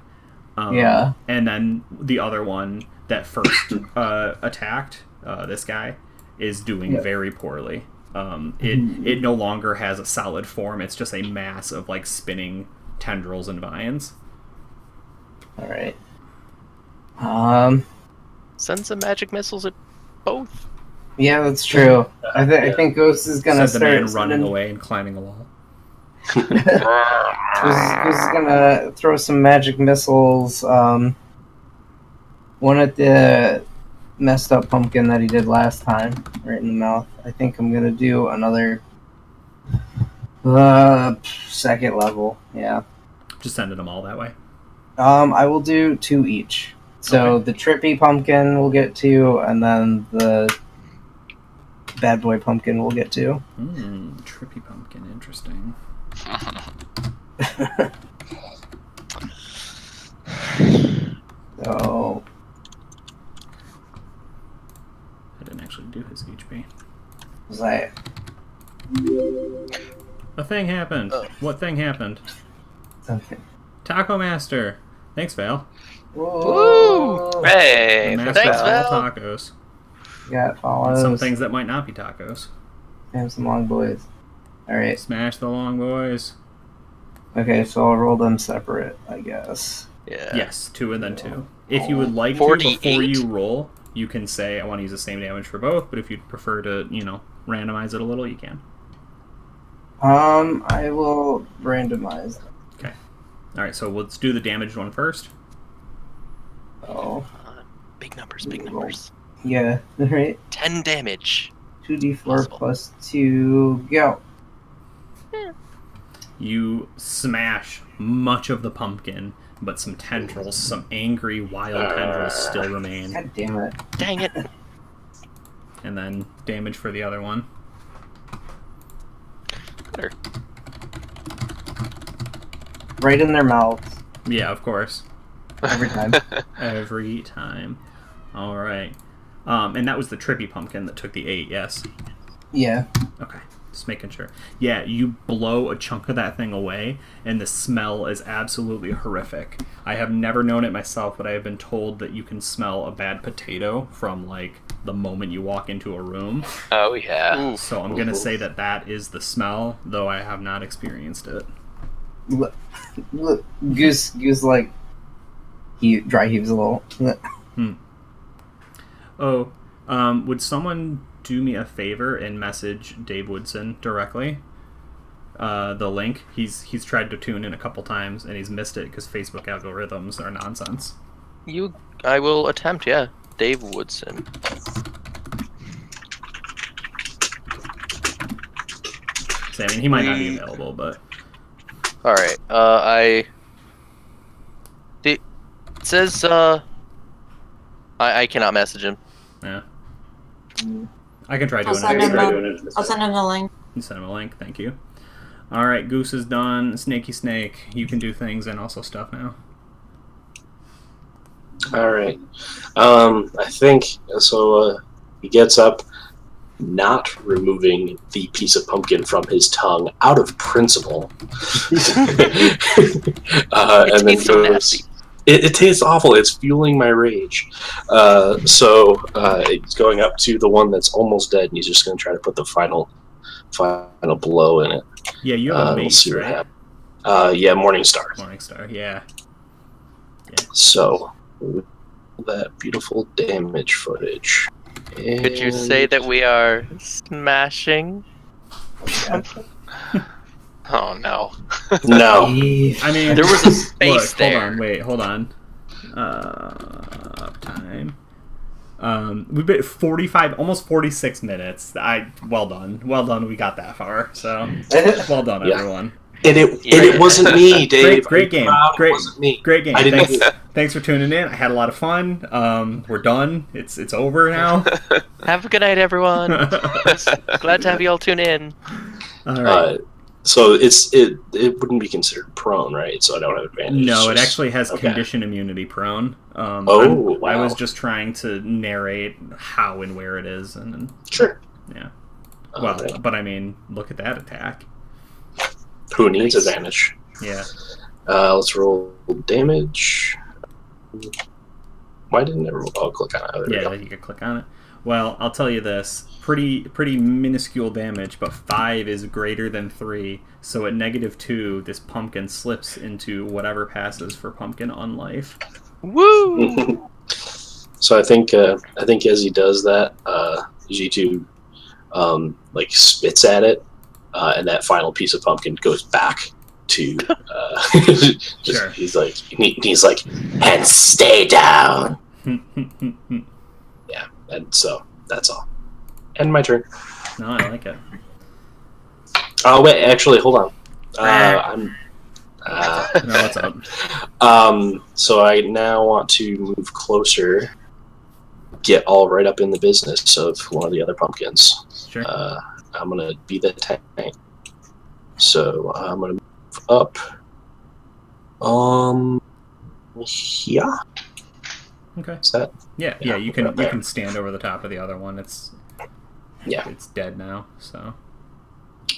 Yeah. And then the other one that first attacked this guy is doing very poorly. It no longer has a solid form. It's just a mass of like spinning tendrils and vines. All right. Send some magic missiles at both. Yeah, that's true. I think Ghost is gonna Said the man running away and climbing a wall. Ghost is gonna throw some magic missiles. One at the messed up pumpkin that he did last time, right in the mouth. I think I'm gonna do another second level. Yeah. Just sending them all that way. I will do 2 each. So the trippy pumpkin will get 2, and then the bad boy pumpkin will get 2. Trippy pumpkin, interesting. So I didn't actually do his HP. was that? A thing happened. What thing happened? Okay. Taco Master. Thanks, Val. Whoa! Hey, The master thanks, of Val. all tacos. Got follows. Some things that might not be tacos. And some long boys. Alright. Smash the long boys. Okay, so I'll roll them separate, I guess. Yeah. Yes, 2 and then 2. If you would like to, 48. before you roll, you can say, I want to use the same damage for both, but if you'd prefer to, randomize it a little, you can. I will randomize them. Okay. Alright, so let's do the damaged one first. Oh. Big numbers. Yeah, alright. 10 damage. 2d4 Possible. plus 2, go. You smash much of the pumpkin, but some tendrils, some angry, wild tendrils still remain. God damn it. Dang it. And then damage for the other one. Better. Right in their mouths. Yeah, of course. Every time. Every time. Alright. And that was the trippy pumpkin that took the 8, yes? Yeah. Okay, just making sure. Yeah, you blow a chunk of that thing away, and the smell is absolutely horrific. I have never known it myself, but I have been told that you can smell a bad potato from, like, the moment you walk into a room. Oh, yeah. So I'm going to say that that is the smell, though I have not experienced it. Look, Goose like, he dry heaves a little. Oh, would someone do me a favor and message Dave Woodson directly? The link. He's tried to tune in a couple times and he's missed it because Facebook algorithms are nonsense. I will attempt, yeah. Dave Woodson. So, I mean, he might not be available, but... Alright, it says, I cannot message him. Yeah. I can try I'll doing it. I'll send him the link. You send him a link, thank you. Alright, Goose is done. Snakey Snake, you can do things and also stuff now. Alright. I think, so, he gets up, not removing the piece of pumpkin from his tongue out of principle. And then so goes... nasty. It tastes awful. It's fueling my rage. So it's going up to the one that's almost dead, and he's just going to try to put the final blow in it. Yeah, you have a We'll mace, see what right? happens. Yeah, Morningstar. Morningstar, yeah. So, with that beautiful damage footage. Could you say that we are smashing? Oh no. No. I mean, There was a space there. Hold on. Time. We've been 45, almost 46 minutes. Well done. We got that far. So, well done, Yeah. everyone. And it wasn't me, Dave. Great game. It wasn't me. Great game. I didn't Thanks for tuning in. I had a lot of fun. We're done. It's over now. Have a good night, everyone. Glad to have you all tune in. All right. So it wouldn't be considered prone, right? So I don't have advantage. No, it Just- actually has okay. condition immunity prone. Oh, wow. I was just trying to narrate how and where it is, and Sure. yeah. Well, Alright. but I mean, look at that attack. Who needs Nice. advantage? Yeah. Let's roll damage. Why didn't it roll? I'll click on it. There we Yeah, go. you could click on it. Well, I'll tell you this. Pretty minuscule damage, but 5 is greater than 3. So at -2, this pumpkin slips into whatever passes for pumpkin unlife. Woo! So I think as he does that, G2 like spits at it, and that final piece of pumpkin goes back to Sure. he's like, and stay down. Yeah, and so that's all. End my turn. No, I like it. Oh wait, actually, hold on. I'm. No, what's up? So I now want to move closer, get all right up in the business of one of the other pumpkins. Sure. I'm gonna be the tank. So I'm gonna move up. Yeah. Okay. Is that? Yeah, Yeah, you right there. can stand over the top of the other one. It's dead now, so.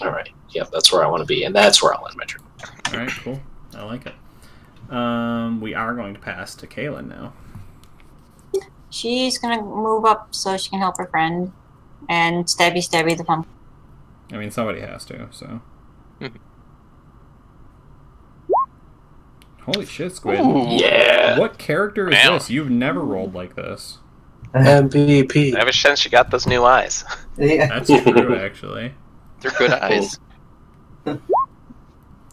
All right. Yep, that's where I want to be, and that's where I'll end my turn. All right, cool. I like it. We are going to pass to Kaylin now. She's gonna move up so she can help her friend and stabby the pumpkin. I mean, somebody has to, so. Holy shit, Squid. Ooh. Yeah. What character is Damn. this? You've never rolled like this. MVP. Ever since she got those new eyes. Yeah. That's true, actually. They're good eyes.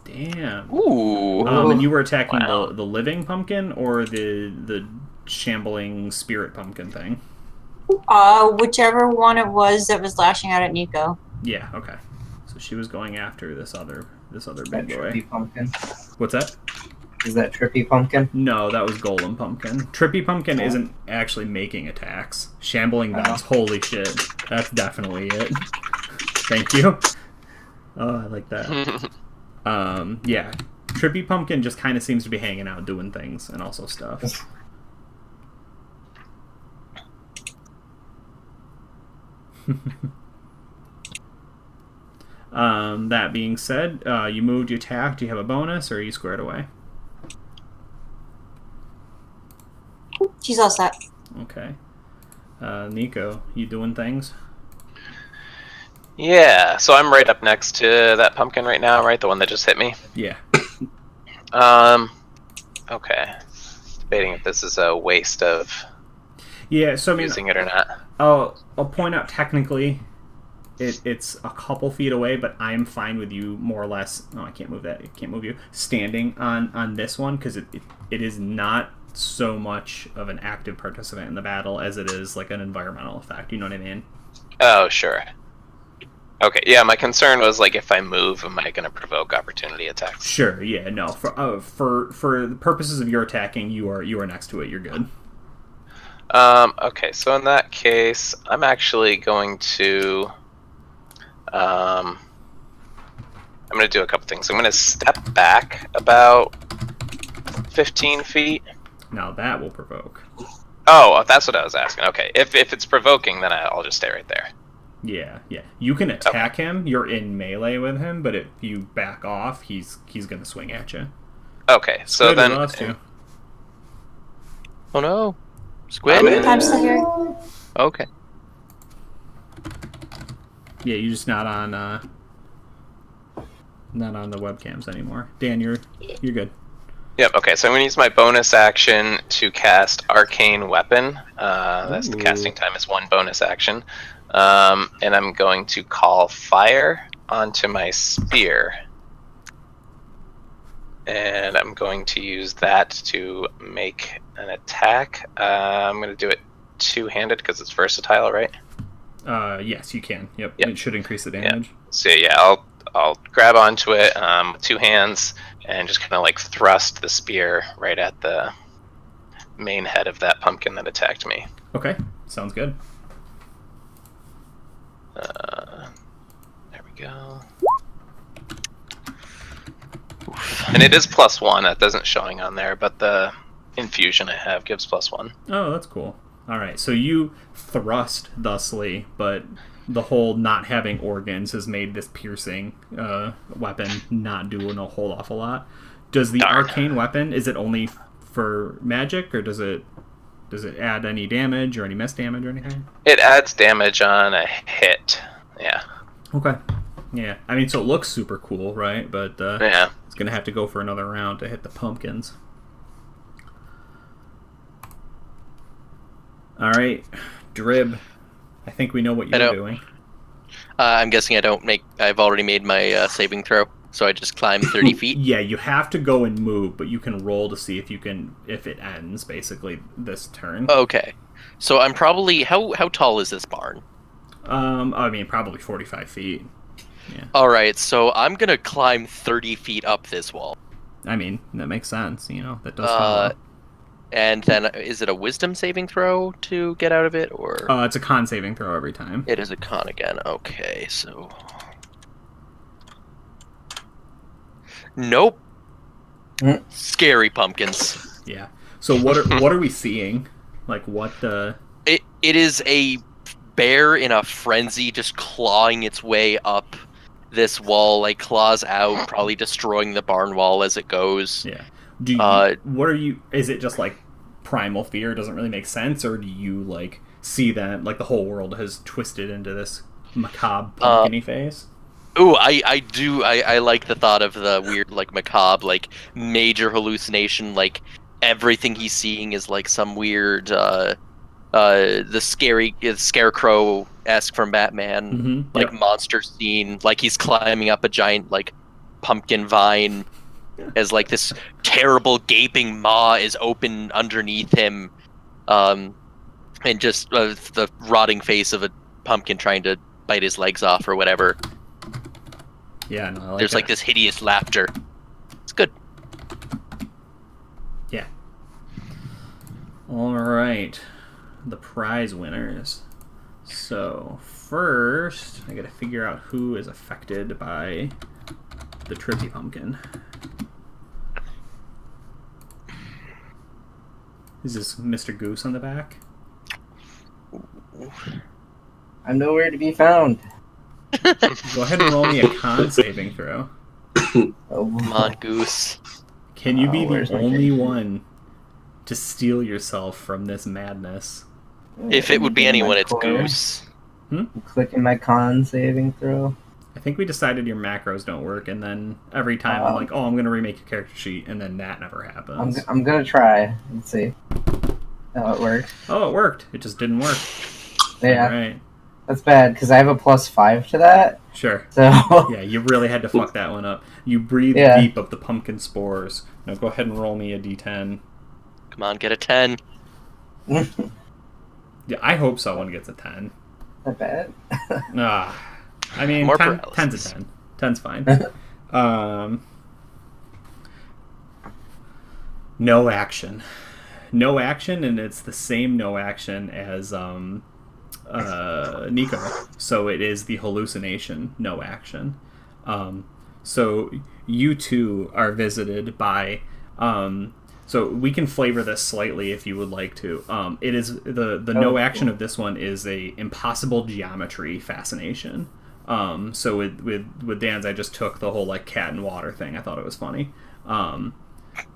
Damn. Ooh. And you were attacking Wow. the living pumpkin or the shambling spirit pumpkin thing? Whichever one it was that was lashing out at Nico. Yeah, okay. So she was going after this other That big boy. trippy pumpkin. What's that? Is that trippy pumpkin? No, that was Golem Pumpkin. Trippy Pumpkin isn't actually making attacks. Shambling Bounce, holy shit. That's definitely it. Thank you. Oh, I like that. Yeah. Trippy Pumpkin just kind of seems to be hanging out doing things and also stuff. That being said, you moved, you attacked, do you have a bonus, or are you squared away? She's all set. Okay. Nico, you doing things? Yeah, so I'm right up next to that pumpkin right now, right? The one that just hit me. Yeah. Okay. Debating if this is a waste of Yeah, so I mean, using it or not. I'll point out technically it's a couple feet away, but I'm fine with you more or less. No, I can't move that. I can't move you. Standing on this one because it is not so much of an active participant in the battle as it is like an environmental effect. You know what I mean? Oh, sure. Okay, yeah, my concern was, like, if I move, am I going to provoke opportunity attacks? Sure, yeah, no. For the purposes of your attacking, you are next to it. You're good. Okay, so in that case, I'm actually going to... I'm going to do a couple things. I'm going to step back about 15 feet. Now that will provoke. Oh, that's what I was asking. Okay, if it's provoking, then I'll just stay right there. Yeah. You can attack him. You're in melee with him, but if you back off, he's gonna swing at you. Okay, so then... Oh no. Squid? I'm still here. Okay. Yeah, you're just not on the webcams anymore. Dan, you're good. Yep, okay, so I'm going to use my bonus action to cast Arcane Weapon. That's the casting time is 1 bonus action. And I'm going to call fire onto my spear. And I'm going to use that to make an attack. I'm going to do it two-handed because it's versatile, right? Yes, you can. Yep. It should increase the damage. Yep. So yeah, I'll grab onto it with 2 hands and just kind of like thrust the spear right at the main head of that pumpkin that attacked me. Okay, sounds good. There we go. And it is +1. That doesn't showing on there, but the infusion I have gives +1. Oh, that's cool. All right, so you thrust thusly, but the whole not having organs has made this piercing weapon not doing a whole awful lot. Does the arcane weapon, is it only for magic, or does it add any damage or any miss damage or anything? It adds damage on a hit. Yeah. Okay. Yeah. I mean, so it looks super cool, right? But yeah, it's gonna have to go for another round to hit the pumpkins. All right, Drib. I think we know what you're doing. I'm guessing I've already made my saving throw, so I just climb 30 feet. Yeah, you have to go and move, but you can roll to see if it ends basically this turn. Okay, so I'm probably how tall is this barn? I mean probably 45 feet. Yeah. All right, so I'm gonna climb 30 feet up this wall. I mean that makes sense. That does follow. And then, is it a wisdom saving throw to get out of it, or? It's a con saving throw every time. It is a con again. Okay, so. Nope. Scary pumpkins. Yeah. So what are we seeing? Like what the? It is a bear in a frenzy, just clawing its way up this wall, like claws out, probably destroying the barn wall as it goes. Yeah. Is it just like primal fear? Doesn't really make sense, or do you like see that like the whole world has twisted into this macabre pumpkin-y face? Ooh, I do. I like the thought of the weird, like, macabre, like, major hallucination. Like, everything he's seeing is like some weird, the scarecrow-esque from Batman, like monster scene. Like he's climbing up a giant like pumpkin vine. As like this terrible gaping maw is open underneath him, and just the rotting face of a pumpkin trying to bite his legs off or whatever. Yeah, no, I like There's that. like this hideous laughter. It's good. Yeah. All right, the prize winners. So first, I got to figure out who is affected by the trippy pumpkin. Is this Mr. Goose on the back? I'm nowhere to be found. Go ahead and roll me a con saving throw. Oh, Come on, Goose. Can you be where's the my only character? one to steal yourself from this madness? If it would be anyone, it's Core. Goose. I'm clicking my con saving throw. I think we decided your macros don't work, and then every time I'm like, I'm going to remake your character sheet, and then that never happens. I'm gonna try. Let's see. Oh, it worked. Oh, it worked. It just didn't work. Yeah, All right. that's bad because I have a +5 to that. Sure. So Yeah, you really had to fuck that one up. You breathe Yeah. deep of the pumpkin spores. Now go ahead and roll me a d10. Come on, get a 10. Yeah, I hope someone gets a 10. not bad. Ah. I mean, More 10's paralysis. a 10. 10's fine. No action. No action, and it's the same no action as Nico. So it is the hallucination no action. So you two are visited by... so we can flavor this slightly if you would like to. It is the no action of this one is a impossible geometry fascination. So with Dan's, I just took the whole like cat and water thing. I thought it was funny.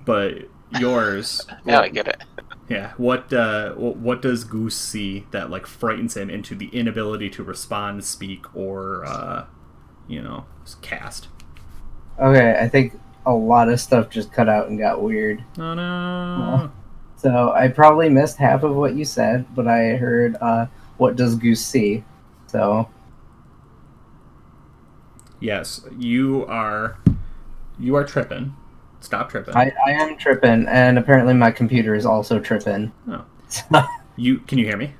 But yours, Now I get it. yeah. What does Goose see that like frightens him into the inability to respond, speak, or cast? Okay, I think a lot of stuff just cut out and got weird. Oh no. So I probably missed half of what you said, but I heard, what does Goose see? So... Yes, you are tripping. Stop tripping. I am tripping, and apparently my computer is also tripping. Oh. Can you hear me?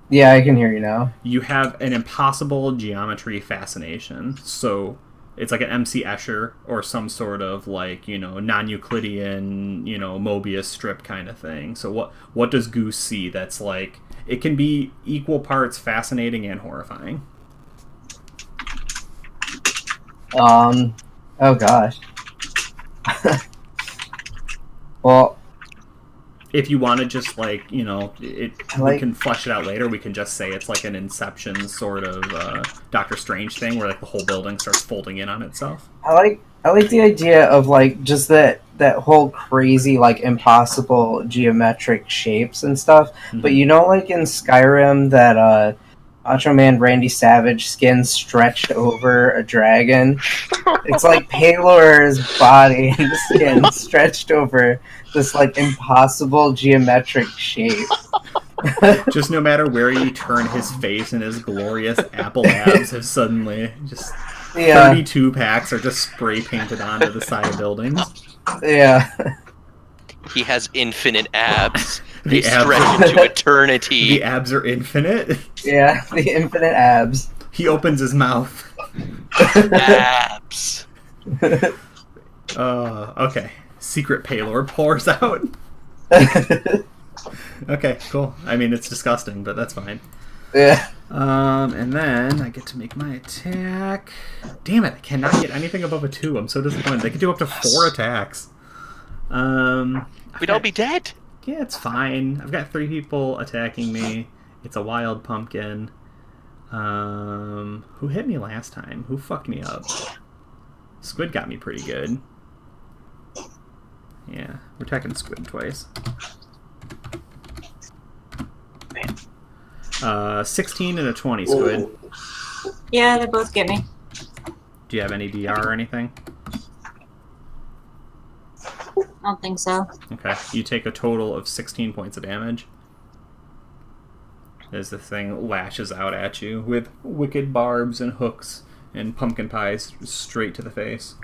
Yeah, I can hear you now. You have an impossible geometry fascination. So it's like an MC Escher or some sort of like, non-Euclidean, Mobius strip kind of thing. So what does Goose see that's like, it can be equal parts fascinating and horrifying? Oh gosh. Well, if you want to just like, we can flesh it out later. We can just say it's like an Inception sort of Doctor Strange thing where like the whole building starts folding in on itself. I like the idea of like just that whole crazy like impossible geometric shapes and stuff. Mm-hmm. But like in Skyrim that Macho Man Randy Savage skin stretched over a dragon. It's like Palor's body and skin stretched over this like impossible geometric shape. Just no matter where you turn, his face and his glorious apple abs have suddenly just 32 packs are just spray painted onto the side of buildings. Yeah. He has infinite abs. They stretch into eternity. The abs are infinite? Yeah, the infinite abs. He opens his mouth. Abs. Okay. Secret Palor pours out. Okay, cool. I mean, it's disgusting, but that's fine. Yeah. And then I get to make my attack. Damn it, I cannot get anything above a 2. I'm so disappointed. They can do up to 4 attacks. We'd all be dead. Yeah, it's fine. I've got 3 people attacking me. It's a wild pumpkin. Who hit me last time? Who fucked me up? Squid got me pretty good. Yeah, we're attacking Squid twice. 16 and a 20, Squid. Yeah, they both get me. Do you have any DR or anything? I don't think so. Okay, you take a total of 16 points of damage as the thing lashes out at you with wicked barbs and hooks and pumpkin pies straight to the face.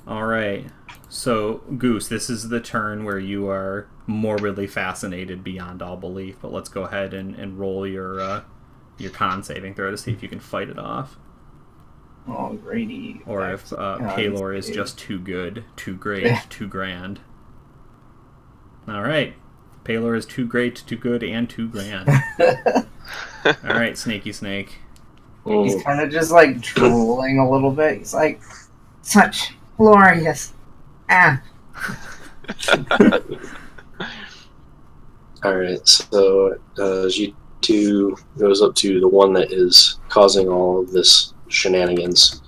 Alright, so Goose, this is the turn where you are morbidly fascinated beyond all belief, but let's go ahead and roll your con saving throw to see if you can fight it off. Oh, Grady. Or if Palor is just too good, too great, too grand. Alright. Palor is too great, too good, and too grand. Alright, Snaky Snake. He's kind of just like drooling a little bit. He's like, such glorious. Alright, so G2 goes up to the one that is causing all of this shenanigans,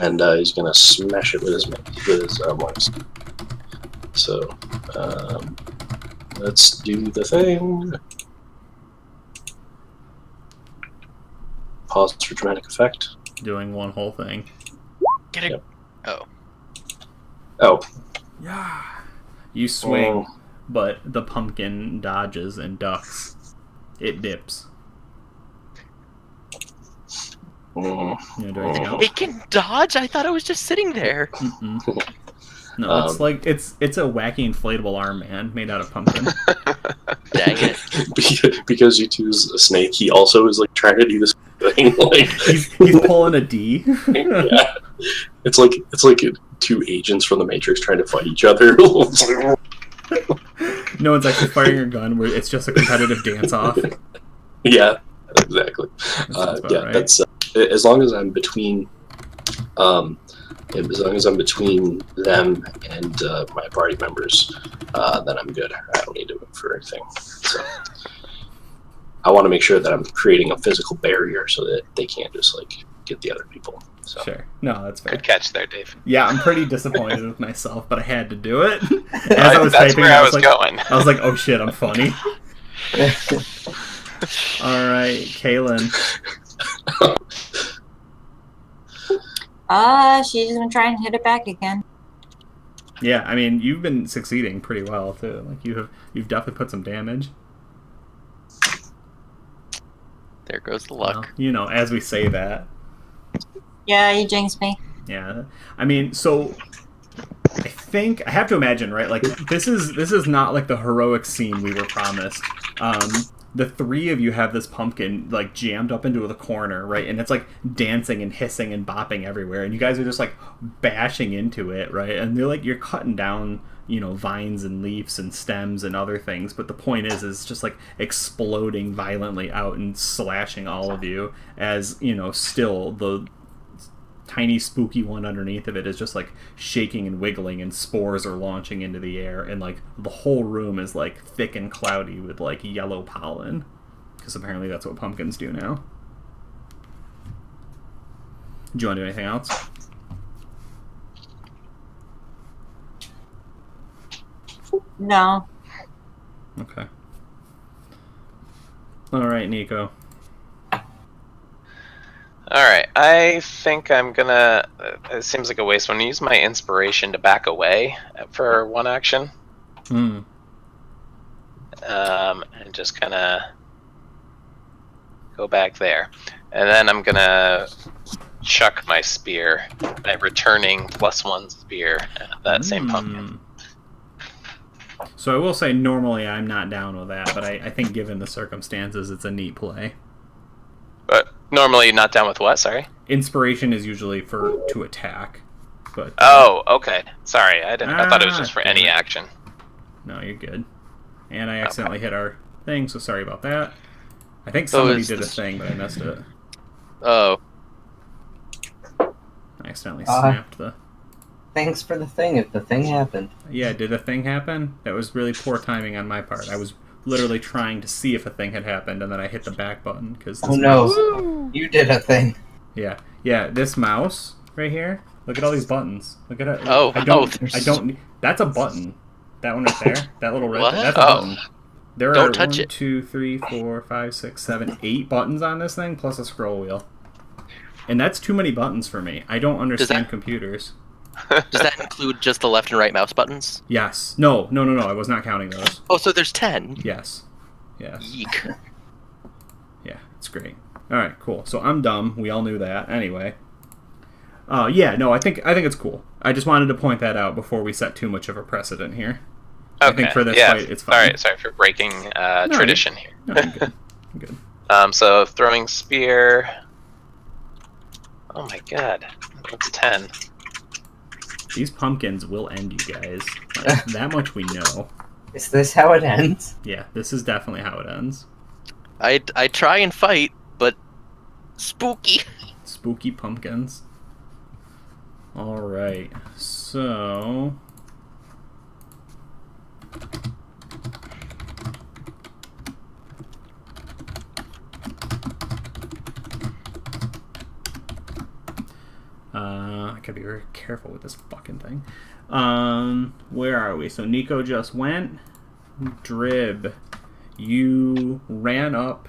and he's gonna smash it with his arms. So let's do the thing. Pause for dramatic effect. Doing one whole thing. Get it. Yep. Oh. Yeah. You swing, but the pumpkin dodges and ducks. It dips. You do anything else? It can dodge? I thought it was just sitting there. No, it's like it's a wacky inflatable arm, man, made out of pumpkin. Dang it. Because you choose a snake, he also is like trying to do this thing. Like he's pulling a D. Yeah. It's like two agents from the Matrix trying to fight each other. No one's actually firing a gun. Where it's just a competitive dance-off. Yeah, exactly. Right. That's as long as I'm between, as long as I'm between them and my party members, then I'm good. I don't need to move for anything. So I want to make sure that I'm creating a physical barrier so that they can't just like get the other people. So. Sure. No, that's fair. Good catch there, Dave. Yeah, I'm pretty disappointed with myself, but I had to do it. As I I was that's typing, where I was like, going. I was like, oh shit, I'm funny. All right, Kaylin. She's gonna try and hit it back again. Yeah, I mean, you've been succeeding pretty well too. Like you've definitely put some damage. There goes the luck. Well, you know, as we say that. Yeah, you jinxed me. Yeah, I mean, so I think I have to imagine, right? Like this is not like the heroic scene we were promised. The three of you have this pumpkin like jammed up into the corner, right? And it's like dancing and hissing and bopping everywhere, and you guys are just like bashing into it, right? And you're cutting down, you know, vines and leaves and stems and other things, but the point is just like exploding violently out and slashing all of you, as you know, still the tiny spooky one underneath of it is just like shaking and wiggling, and spores are launching into the air, and like the whole room is like thick and cloudy with like yellow pollen, because apparently that's what pumpkins do now. Do you want to do anything else? No. Okay. All right, Nico. Alright, I think I'm gonna... it seems like a waste. I'm gonna use my inspiration to back away for one action. And just kind of go back there. And then I'm gonna chuck my spear, my returning +1 spear at that same pumpkin. So I will say normally I'm not down with that, but I think given the circumstances it's a neat play. But normally not down with what, sorry? Inspiration is usually to attack. But oh, okay. Sorry, I thought it was just for any action. No, you're good. And I accidentally hit our thing, so sorry about that. I think somebody did a thing, but I missed it. Oh. I accidentally snapped the... Thanks for the thing, if the thing happened. Yeah, did a thing happen? That was really poor timing on my part. I was literally trying to see if a thing had happened, and then I hit the back button, because... Oh no, you did a thing. Yeah, this mouse right here, look at all these buttons. Look at it. Oh, I don't... That's a button. That one right there, that little red... That's a button. There Don't are touch 1, it. 2, 3, 4, 5, 6, 7, 8 buttons on this thing, plus a scroll wheel. And that's too many buttons for me. I don't understand computers. Does that include just the left and right mouse buttons? Yes. No, I was not counting those. Oh, so there's 10. Yes. Yeek. Yeah, it's great. Alright, cool. So I'm dumb. We all knew that. Anyway. Yeah, no, I think it's cool. I just wanted to point that out before we set too much of a precedent here. Okay. I think for this fight, it's fine. Sorry for breaking tradition here. No, I'm good. I'm good. So throwing spear. Oh my god, that's 10. These pumpkins will end you guys. Like, that much we know. Is this how it ends? Yeah, this is definitely how it ends. I try and fight, but spooky. Spooky pumpkins. Alright, so... I gotta be very careful with this fucking thing. Where are we? So Nico just went. Drib, you ran up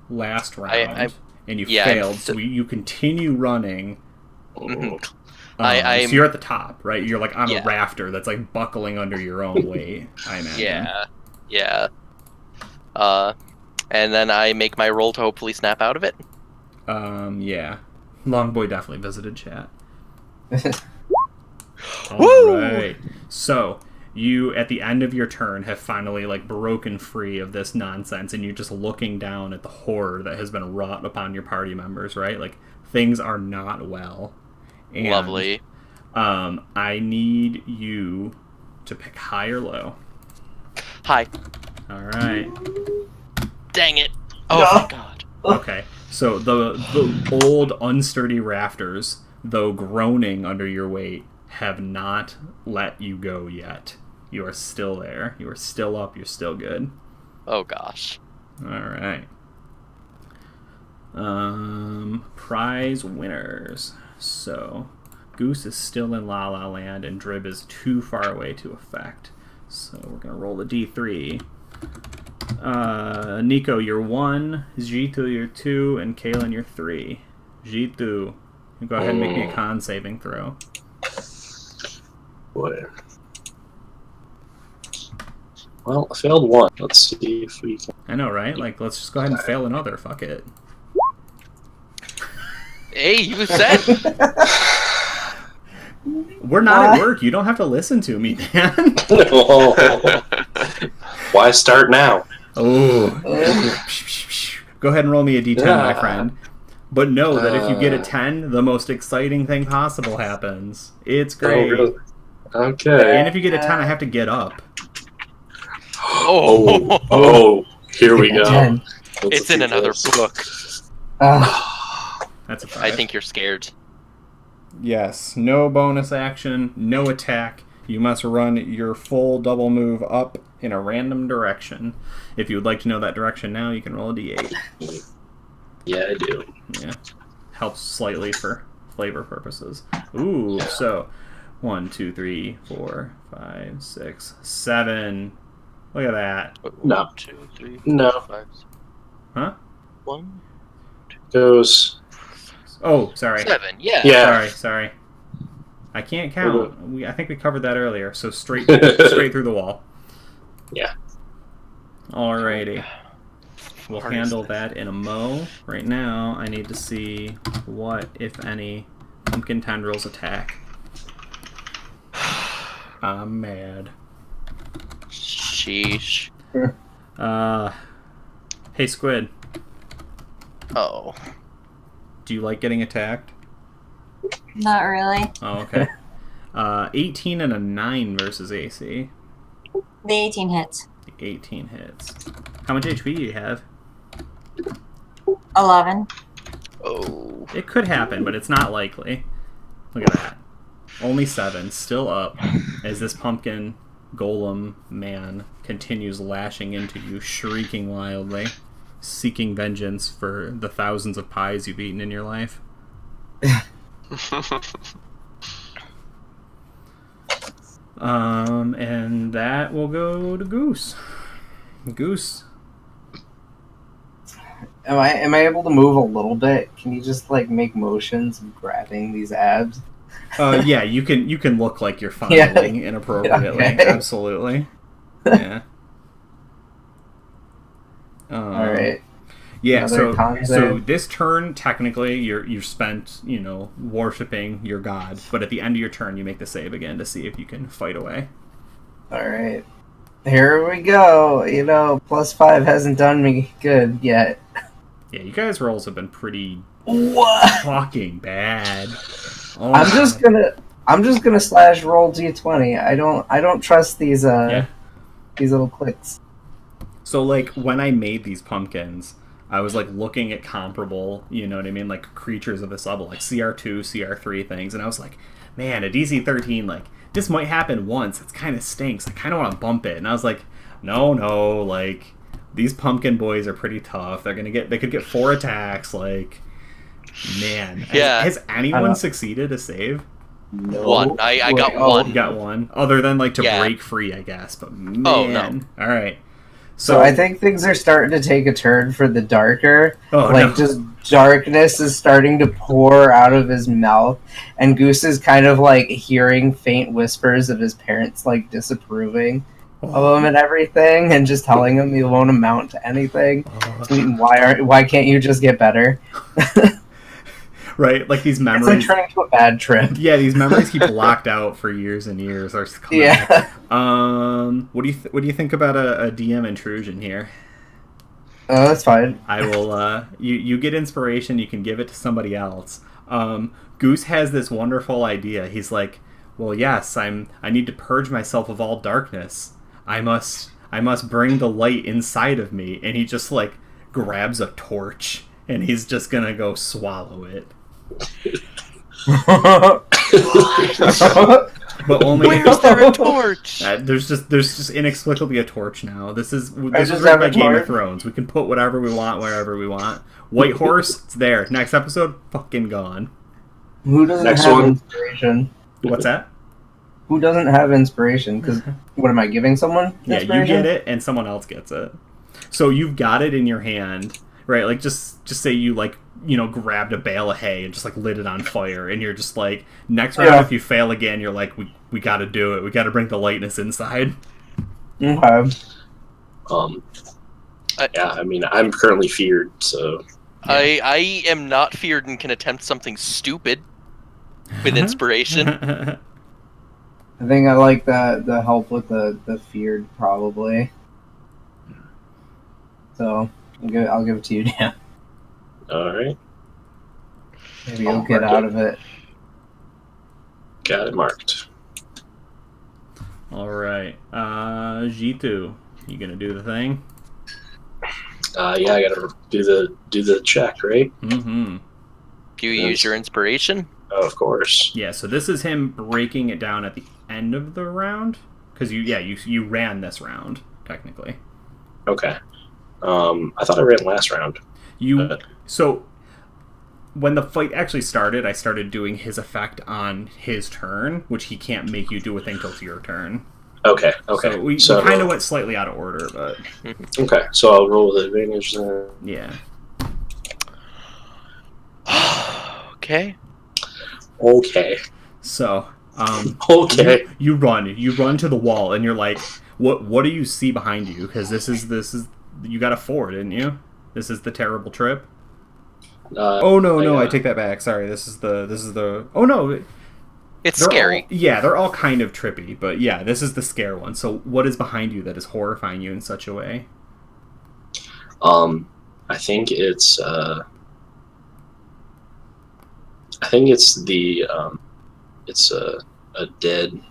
last round and you failed. So you continue running. Mm-hmm. So you're at the top, right? You're like on a rafter that's like buckling under your own weight, I imagine. Yeah. And then I make my roll to hopefully snap out of it. Yeah. Longboy definitely visited chat. Woo! Alright. So, you, at the end of your turn, have finally, like, broken free of this nonsense, and you're just looking down at the horror that has been wrought upon your party members, right? Like, things are not well. And, Lovely. I need you to pick high or low. High. All right. Dang it. Oh, my God. Okay. So the old, unsturdy rafters, though groaning under your weight, have not let you go yet. You are still there. You are still up. You're still good. Oh, gosh. All right. Prize winners. So, Goose is still in La La Land, and Drib is too far away to affect. So we're gonna roll the D3. Nico, you're 1. Jitu, you're 2, and Kalen, you're 3. Jitu, you go ahead and make me a con saving throw. Boy. Well, I failed one. Let's see if we can. I know, right? Like, let's just go ahead and fail another. Fuck it. Hey, you said... We're not at work. You don't have to listen to me, man. Why start now? Oh. Go ahead and roll me a D10, my friend. But know that if you get a 10, the most exciting thing possible happens. It's great. Oh, really? Okay. And if you get a 10, I have to get up. Oh, here we go. It's in another book. That's a 5. I think you're scared. Yes. No bonus action, no attack. You must run your full double move up in a random direction. If you would like to know that direction now, you can roll a D8. Yeah, I do. Yeah. Helps slightly for flavor purposes. Ooh, so 1, 2, 3, 4, 5, 6, 7. Look at that. No. 1, 2, 3, 4, No. 5. Huh? 1, Goes. Oh, sorry. 7. Yeah. Yeah. Sorry. I can't count. I think we covered that earlier. So straight through the wall. Yeah. Alrighty. We'll handle that in a mo. Right now, I need to see what, if any, pumpkin tendrils attack. I'm mad. Sheesh. Hey, Squid. Oh. Do you like getting attacked? Not really. Oh, okay. 18 and a 9 versus AC. The 18 hits. The 18 hits. How much HP do you have? 11. Oh. It could happen, but it's not likely. Look at that. Only 7. Still up. As this pumpkin golem man continues lashing into you, shrieking wildly, seeking vengeance for the thousands of pies you've eaten in your life. And that will go to Goose. Goose. Am I able to move a little bit? Can you just like make motions of grabbing these abs? Yeah, you can look like you're fondling inappropriately. Okay. Absolutely. Yeah. All right. Yeah, Another so this turn, technically, you're spent, worshipping your god. But at the end of your turn, you make the save again to see if you can fight away. All right. Here we go. +5 hasn't done me good yet. Yeah, you guys' rolls have been pretty What? fucking bad. Oh, I'm just gonna slash roll d20. I don't trust these these little clicks. So like when I made these pumpkins, I was like looking at comparable, like creatures of this level, like CR2, CR3 things, and I was like, man, a DC 13, like this might happen once. It kind of stinks. I kind of want to bump it, and I was like, no, like these pumpkin boys are pretty tough. They could get 4 attacks. Like, man, Yeah. Has anyone succeeded a save? No. 1. I got Wait, 1. You got 1, other than like to Yeah. break free, I guess. But man, Oh, no. All right. So I think things are starting to take a turn for the darker. no. Just darkness is starting to pour out of his mouth, and Goose is kind of like hearing faint whispers of his parents like disapproving of him and everything, and just telling him he won't amount to anything. Why can't you just get better? right? Like these It's like memories. turning to a bad trip. Yeah, these memories keep blocked out for years and years. Are coming back. What do you think about a DM intrusion here? That's fine. I will. You get inspiration. You can give it to somebody else. Goose has this wonderful idea. He's like, well, yes, I need to purge myself of all darkness. I must bring the light inside of me. And he just like grabs a torch and he's just gonna go swallow it. But only where's there a torch? There's just inexplicably a torch now. This is right by Game of Thrones. We can put whatever we want wherever we want. White horse, it's there. Next episode, fucking gone. Who doesn't have inspiration? What's that? Who doesn't have inspiration? Because what am I giving someone? Yeah, you get it, and someone else gets it. So you've got it in your hand, right? Like just say you like grabbed a bale of hay and just like lit it on fire, and you're just like, next round if you fail again, you're like, we got to do it. We got to bring the lightness inside. Okay. Yeah, I mean, I'm currently feared, so. Yeah. I am not feared and can attempt something stupid with inspiration. I think I like the help with the feared, probably. So, I'll give it to you, Dan. Alright. Maybe you'll get out of it. Got it marked. Alright. Jitu, you gonna do the thing? Yeah, I gotta do the check, right? Mm-hmm. Do you use your inspiration? Oh, of course. Yeah, so this is him breaking it down at the end of the round. Because you ran this round, technically. Okay. I thought I ran last round. So, when the fight actually started, I started doing his effect on his turn, which he can't make you do a thing till it's your turn. Okay. So we kind of went slightly out of order, but... Okay, so I'll roll with advantage then. Yeah. Okay. So, okay. You run to the wall, and you're like, what do you see behind you? Because this is you got a 4, didn't you? This is the terrible trip. I take that back. Sorry, this is the. Oh no, it's scary. They're all kind of trippy, but yeah, this is the scare one. So, what is behind you that is horrifying you in such a way? I think it's the it's a dead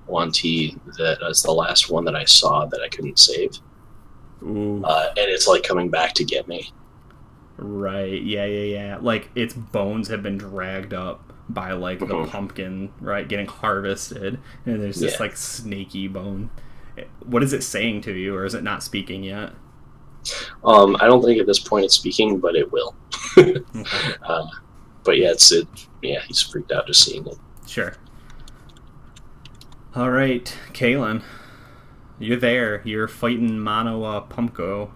Wanti that is the last one that I saw that I couldn't save. Ooh. And it's like coming back to get me. Right. Yeah. Like its bones have been dragged up by like the pumpkin, right, getting harvested, and there's this like snaky bone. What is it saying to you, or is it not speaking yet? I don't think at this point it's speaking, but it will. But yeah, he's freaked out just seeing it. Sure. All right, Kaylin, you're there. You're fighting Mono Pumpko.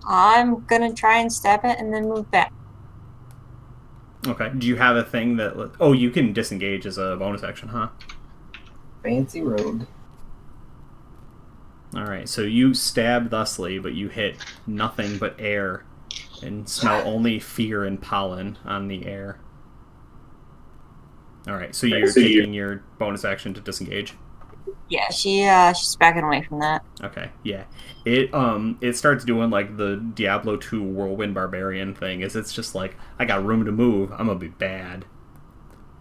I'm gonna try and stab it and then move back. Okay. Do you have a thing that... Oh, you can disengage as a bonus action, huh? Fancy rogue. Alright, so you stab thusly, but you hit nothing but air and smell only fear and pollen on the air. Alright, so you're taking your bonus action to disengage? Yeah, she's backing away from that. Okay, yeah. It starts doing like the Diablo 2 Whirlwind Barbarian thing, it's just like, I got room to move, I'm gonna be bad.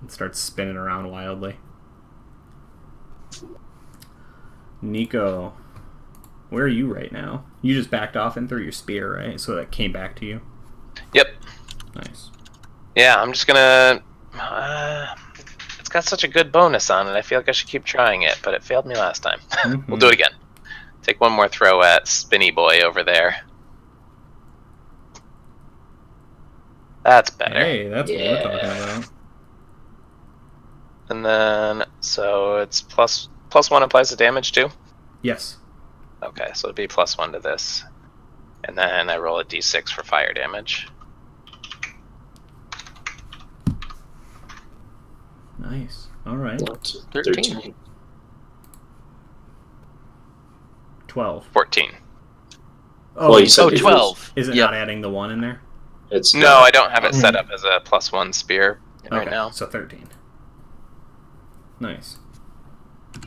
It starts spinning around wildly. Nico, where are you right now? You just backed off and threw your spear, right? So that came back to you? Yep. Nice. Yeah, I'm just gonna... it's got such a good bonus on it, I feel like I should keep trying it, but it failed me last time. We'll do it again. Take one more throw at Spinny Boy over there. That's better. Hey, that's what we're talking about. And then, so it's plus 1 applies to damage too? Yes. Okay, so it'd be +1 to this. And then I roll a d6 for fire damage. Nice. Alright. 13. 12. 14. Well, you said 12. Is it not adding the 1 in there? It's No, I don't have it set up as a +1 spear right now. So 13. Nice.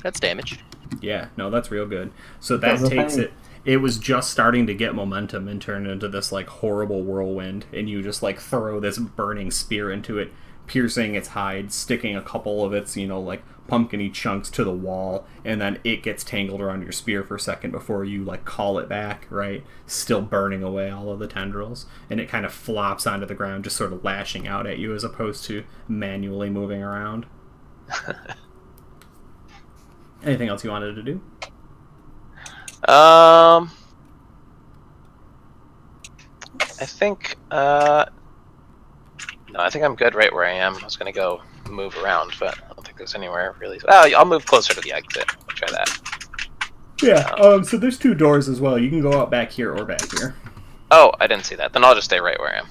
That's damage. Yeah, no, that's real good. So that takes it. It was just starting to get momentum and turn into this like horrible whirlwind, and you just like throw this burning spear into it, piercing its hide, sticking a couple of its, like pumpkin-y chunks to the wall, and then it gets tangled around your spear for a second before you like call it back, right? Still burning away all of the tendrils, and it kind of flops onto the ground, just sort of lashing out at you as opposed to manually moving around. Anything else you wanted to do? I think no, I think I'm good right where I am. I was gonna go move around, but I don't think there's anywhere really. Oh, I'll move closer to the exit. I'll try that. Yeah. So there's 2 doors as well. You can go out back here or back here. Oh, I didn't see that. Then I'll just stay right where I am.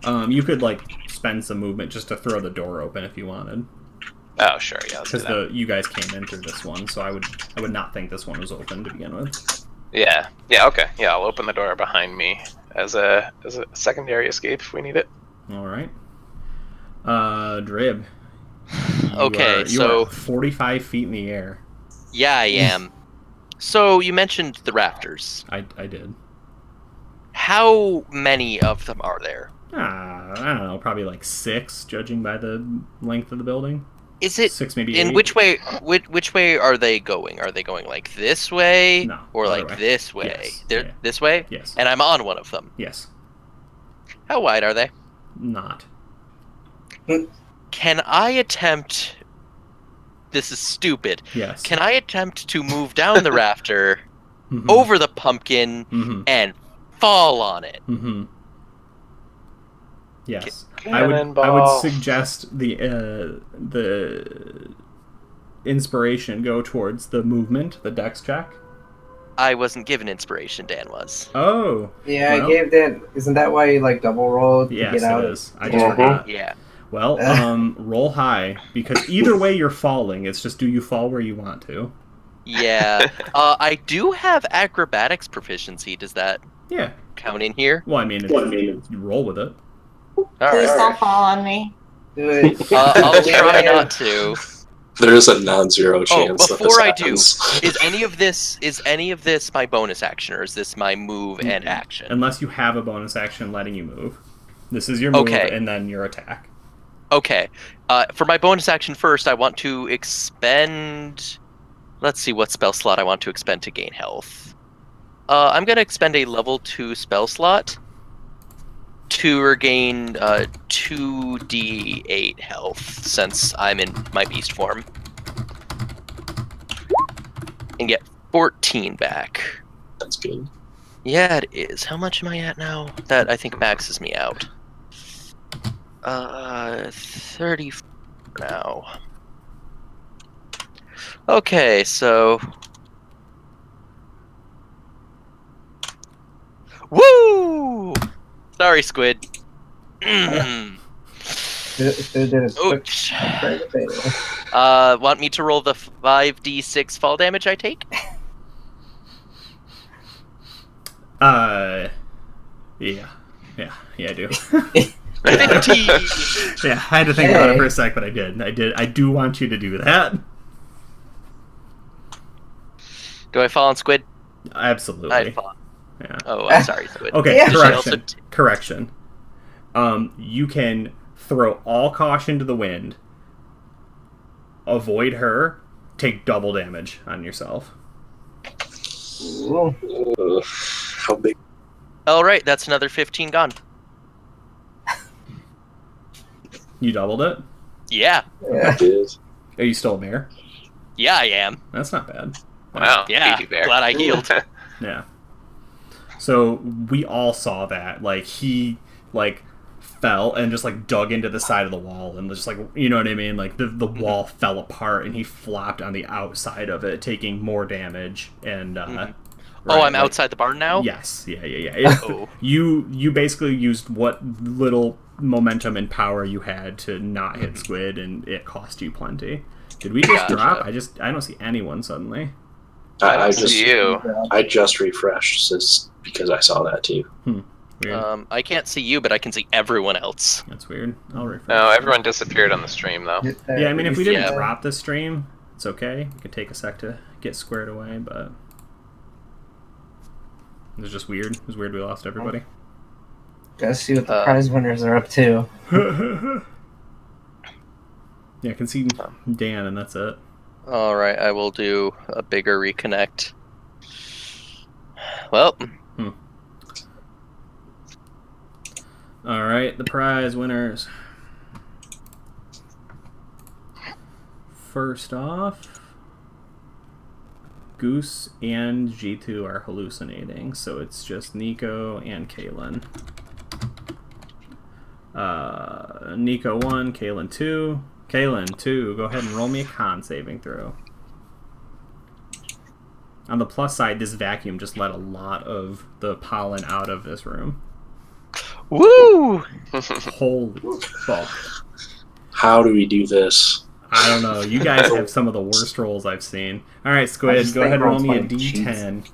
Yeah. You could like spend some movement just to throw the door open if you wanted. Oh, sure. Yeah. Because you guys came in through this one, so I would not think this one was open to begin with. Yeah. Yeah. Okay. Yeah. I'll open the door behind me as a secondary escape if we need it. All right. Drib. You are 45 feet in the air. Yeah, I am. So you mentioned the rafters. I did. How many of them are there? I don't know, probably like 6, judging by the length of the building. Is it 6, maybe 8? in which way? Which way are they going? Are they going like this way, no, or like way. this way? Yes. They're this way. Yes. And I'm on one of them. Yes. How wide are they? Not. Can I attempt? This is stupid. Yes. Can I attempt to move down the rafter over the pumpkin and fall on it? Yes. I would suggest the inspiration go towards the movement, the dex check. I wasn't given inspiration, Dan was. Oh. Yeah, well, I gave that. Isn't that why you like double rolled to get out? Yes, it is. I just forgot. Yeah. Well, roll high, because either way you're falling. It's just, do you fall where you want to? Yeah. I do have acrobatics proficiency. Does that count in here? Well, I mean, you roll with it. Please don't fall on me. Do it. I'll try not to. There is a non-zero chance. Before I do, is any of this my bonus action, or is this my move and action? Unless you have a bonus action letting you move. This is your move and then your attack. Okay. For my bonus action first, I want to expend... Let's see what spell slot I want to expend to gain health. I'm going to expend a level 2 spell slot to regain 2d8 health, since I'm in my beast form. And get 14 back. That's good. Yeah, it is. How much am I at now? That, I think, maxes me out. 30 now. Okay, so... Woo! Sorry, Squid. Oops. Want me to roll the 5d6 fall damage I take? Yeah, I do. 15! Yeah, I had to think about it for a sec, but I did. I do want you to do that. Do I fall on Squid? Absolutely. I fall. Yeah. Oh, I'm sorry, Squid. Okay, correction. You can throw all caution to the wind, avoid her, take double damage on yourself. How big? Alright, that's another 15 gone. You doubled it? Yeah. Are you still a bear? Yeah, I am. That's not bad. Wow. Yeah, bear. glad I healed. Yeah. So we all saw that. Like, he, like, fell and just, like, dug into the side of the wall and just, like, you know what I mean? Like, the wall fell apart and he flopped on the outside of it, taking more damage. And, right, I'm outside the barn now? Yes. Yeah. Oh. You basically used what little momentum and power you had to not hit Squid, and it cost you plenty. Did we just drop? I don't see anyone suddenly. I just refreshed because I saw that too. Weird. I can't see you, but I can see everyone else. That's weird. I'll refresh. No, everyone disappeared on the stream though. Yeah, I mean, if we didn't Yeah. drop the stream, it's okay. It could take a sec to get squared away, but it was just weird. It was weird we lost everybody. Gotta see what the prize winners are up to. Yeah, I can see Dan, and that's it. All right, I will do a bigger reconnect. Well, All right, the prize winners. First off, Goose and G2 are hallucinating, so it's just Nico and Kaylin. Nico 1, Kaylin 2. Kaylin 2, go ahead and roll me a con saving throw. On the plus side, this vacuum just let a lot of the pollen out of this room. woo! Holy fuck. How do we do this? I don't know. You guys have some of the worst rolls I've seen. Alright, Squid, go ahead and roll me a D10.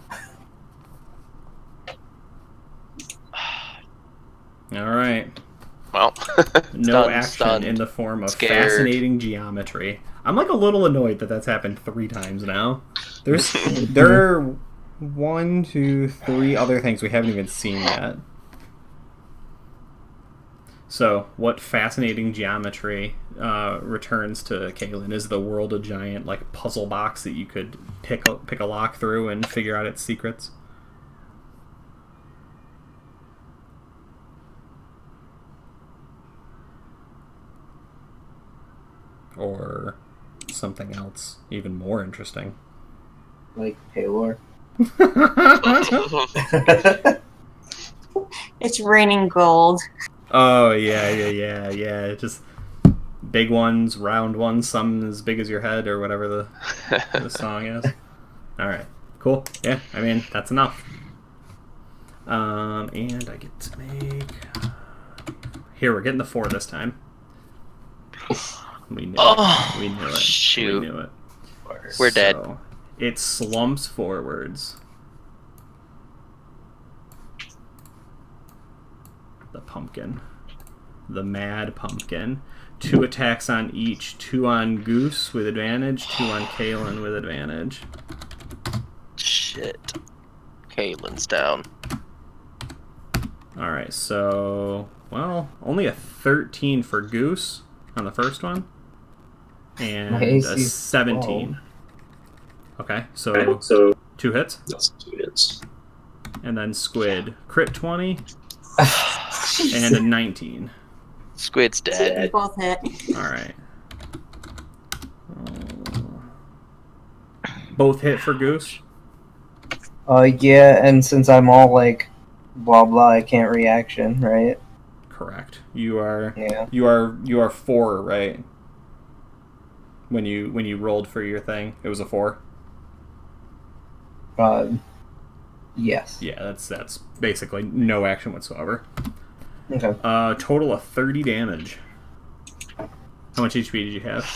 Alright. Well, No action in the form of Scared. fascinating geometry. I'm like a little annoyed that that's happened 3 times now. There are 1, 2, 3 other things we haven't even seen yet. So, what fascinating geometry returns to Kaylin is the world a giant like puzzle box that you could pick a lock through and figure out its secrets. Or something else even more interesting. Like Paylor. It's raining gold. Oh, yeah. Just big ones, round ones, some as big as your head, or whatever the song is. Alright, cool. Yeah, I mean, that's enough. And I get to make... Here, we're getting the 4 this time. We knew it. We knew it. Shoot. We knew it. We're dead. So, it slumps forwards. The pumpkin. The mad pumpkin. 2 attacks on each. 2 on Goose with advantage, 2 on Kaylin with advantage. Shit. Kaylin's down. Alright, so... Well, only a 13 for Goose on the first one. And a 17. Okay, so 2 hits. That's 2 hits. And then Squid. Crit 20. And a 19. Squid's dead. Both hit. Alright. Both hit for Goose? Yeah, and since I'm all like blah blah, I can't reaction, right? Correct. You are Yeah. you are 4, right? When you rolled for your thing, it was a 4? Yes. Yeah, that's basically no action whatsoever. Okay. Total of 30 damage. How much HP did you have?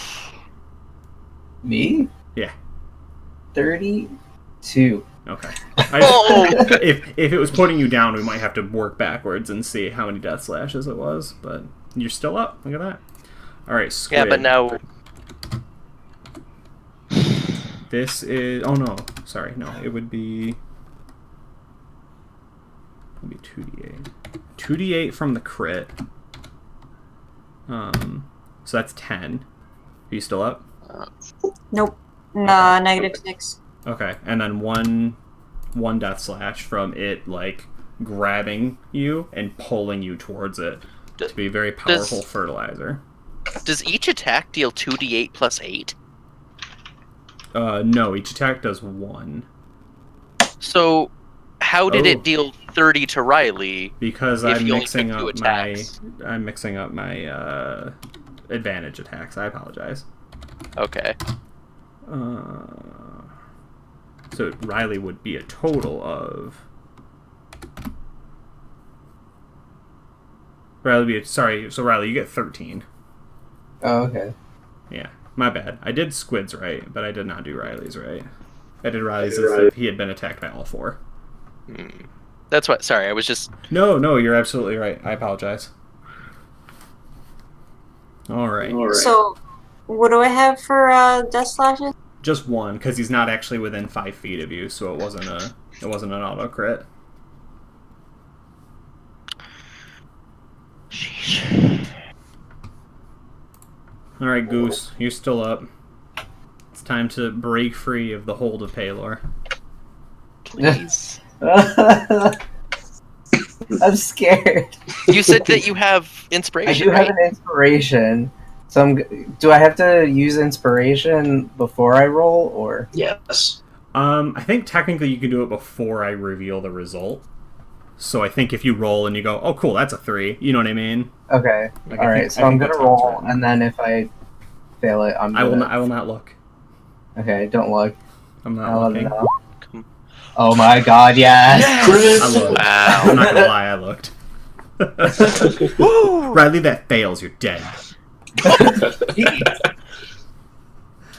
Me? Yeah. 32. Okay. Oh! If it was putting you down, we might have to work backwards and see how many death slashes it was, but you're still up. Look at that. Alright, Squid. Yeah, but now... This is... Oh, no. Sorry, no. It would be... 2d8. 2d8 from the crit. So that's 10. Are you still up? Nope. No, -6. Okay, and then one death slash from it, like, grabbing you and pulling you towards it to be very powerful fertilizer. Does each attack deal 2d8 plus 8? No, each attack does 1. So, how did it deal 30 to Riley? Because if I'm you only mixing took 2 up my attacks? advantage attacks. I apologize. Okay. So Riley would be a total of... So Riley, you get 13. Oh, okay. Yeah, my bad. I did Squid's right, but I did not do Riley's right. I did Riley's as if he had been attacked by all 4. That's what. Sorry, I was just. No, you're absolutely right. I apologize. All right. So, what do I have for death slashes? Just one, because he's not actually within 5 feet of you, so it wasn't an auto crit. Sheesh. All right, Goose, you're still up. It's time to break free of the hold of Paylor. Please. I'm scared. You said that you have inspiration. I do have right? an inspiration. So do I have to use inspiration before I roll, or? Yes. I think technically you can do it before I reveal the result. So I think if you roll and you go, oh cool, that's a 3, you know what I mean? Okay. Like, Alright, so I'm gonna roll, and then if I fail it, I will not look. Okay, don't look. I'm not looking. Oh my god, yes! I looked. Wow. I'm not gonna lie, I looked. Riley, that fails, you're dead.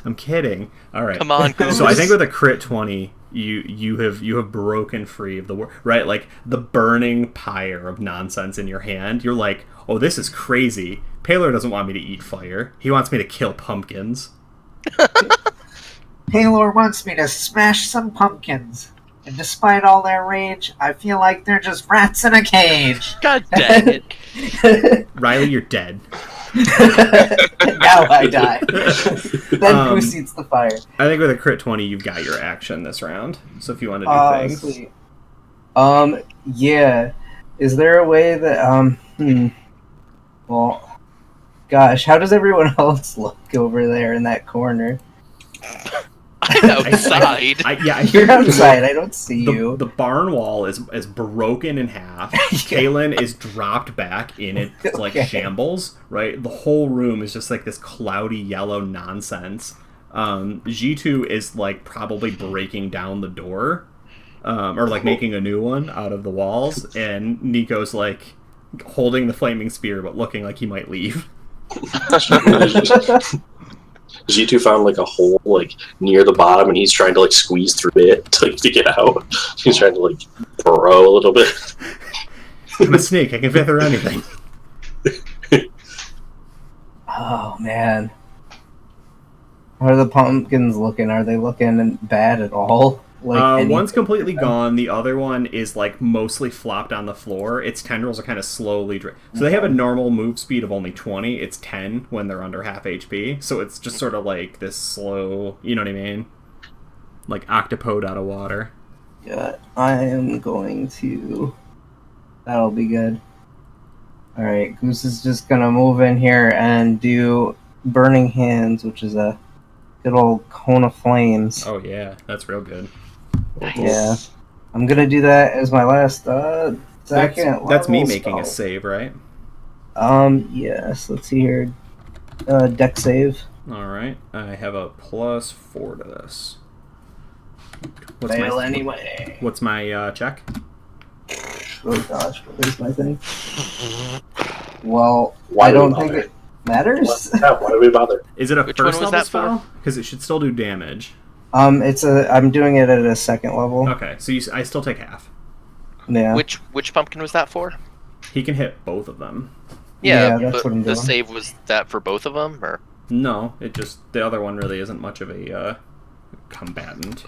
I'm kidding. All right. Come on, Goose. So I think with a crit 20, you have broken free of the right, like the burning pyre of nonsense in your hand. You're like, oh, this is crazy. Paylor doesn't want me to eat fire. He wants me to kill pumpkins. Paylor wants me to smash some pumpkins. And despite all their rage, I feel like they're just rats in a cage. God dang it. Riley, you're dead. Now I die. Then Goose eats the fire. I think with a crit 20, you've got your action this round. So if you want to do things. Sweet. Yeah. Is there a way that, Well, gosh, how does everyone else look over there in that corner? Outside. You're outside. I don't see you. The barn wall is broken in half. Kaylin is dropped back in its like shambles. Right, the whole room is just like this cloudy yellow nonsense. G2 is like probably breaking down the door, or like making a new one out of the walls, and Nico's like holding the flaming spear but looking like he might leave. G2 found like a hole like near the bottom, and he's trying to like squeeze through it to get out. He's trying to like burrow a little bit. I'm a snake. I can fit through anything. Oh man, how are the pumpkins looking? Are they looking bad at all? Like one's completely gone. The other one is like mostly flopped on the floor. Its tendrils are kind of slowly so they have a normal move speed of only 20. It's 10 when they're under half HP. So it's just sort of like this slow, you know what I mean? Like octopode out of water. Yeah, I am going to. That'll be good. All right, Goose is just gonna move in here and do Burning Hands, which is a good old cone of flames. Oh yeah, that's real good. Yeah, I'm gonna do that as my last second. That's me level making spell. a save, right? Yes. Let's see here. Deck save. All right, I have a +4 to this. Fail anyway. What's my check? Oh gosh, what is my thing? Well, Why I do we don't think bother? it matters. Why do we bother? Is it a Which first one was level that for? spell? Because it should still do damage. I'm doing it at a second level. Okay, so I still take half. Yeah. Which pumpkin was that for? He can hit both of them. Yeah, Yeah, that's but what I'm the doing. save was that for both of them, or? No, it just the other one really isn't much of a combatant.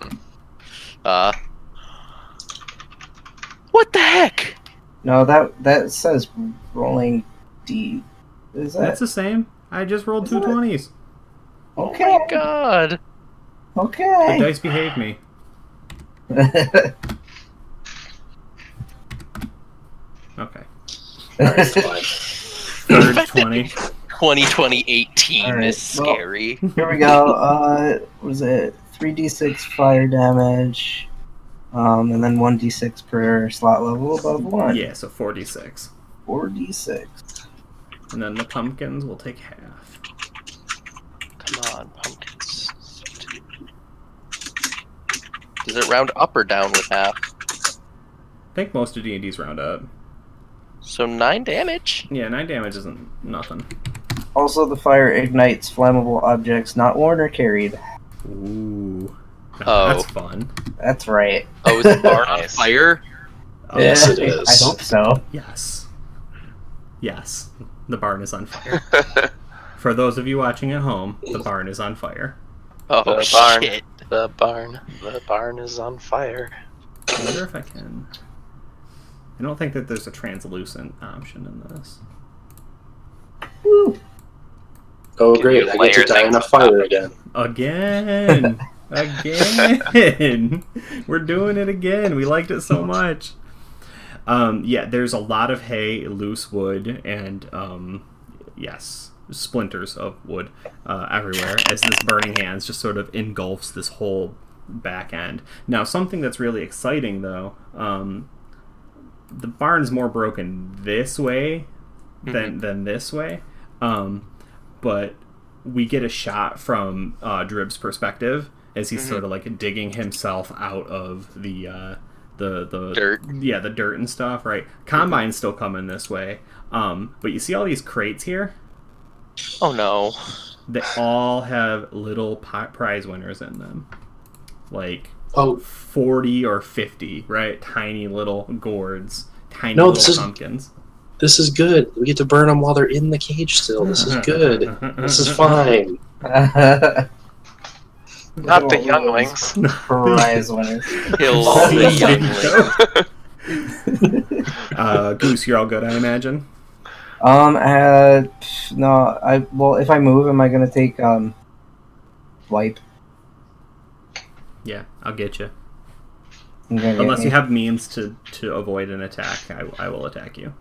What the heck? No, that says rolling D. Is that That's the same. I just rolled two Is it? 20s. okay? Oh my god. The Okay. dice behave me. Okay. Alright, fine. Third 20. 2018 Alright, is well- scary. Here we go. What is it? 3d6 fire damage, and then 1d6 per slot level above 1. Yeah, so 46. 4d6. And then the pumpkins will take half. Come on, pumpkins. Does it round up or down with half? I think most of D&D's round up. So 9 damage? Yeah, 9 damage isn't nothing. Also, the fire ignites flammable objects not worn or carried. Ooh. Oh. That's fun. That's right. Oh, is the barn on Nice. fire? Yes, it is. I hope so. Yes. Yes. The barn is on fire. For those of you watching at home, the barn is on fire. Oh, The barn. shit. The barn is on fire. I wonder if I can... I don't think that there's a translucent option in this. Woo. Oh, Can great. you I get to layer die in a things fire up? again. Again! Again! We're doing it again. We liked it so much. Yeah, there's a lot of hay, loose wood, and, yes, splinters of wood everywhere as this burning hands just sort of engulfs this whole back end. Now, something that's really exciting, though, the barn's more broken this way than this way, but we get a shot from Drib's perspective as he's sort of like digging himself out of the Dirt. Yeah, the dirt and stuff, right? Combine's still coming this way, but you see all these crates here? Oh no. They all have little prize winners in them, like 40 or 50, right? Tiny little gourds, tiny little pumpkins. This is good. We get to burn them while they're in the cage still. This is good. This is fine. Not the younglings. Prize winners. Kill the youngling. Goose, you're all good, I imagine. No. Well, if I move, am I gonna take wipe? Yeah, I'll get you. Unless you have means to avoid an attack, I will attack you.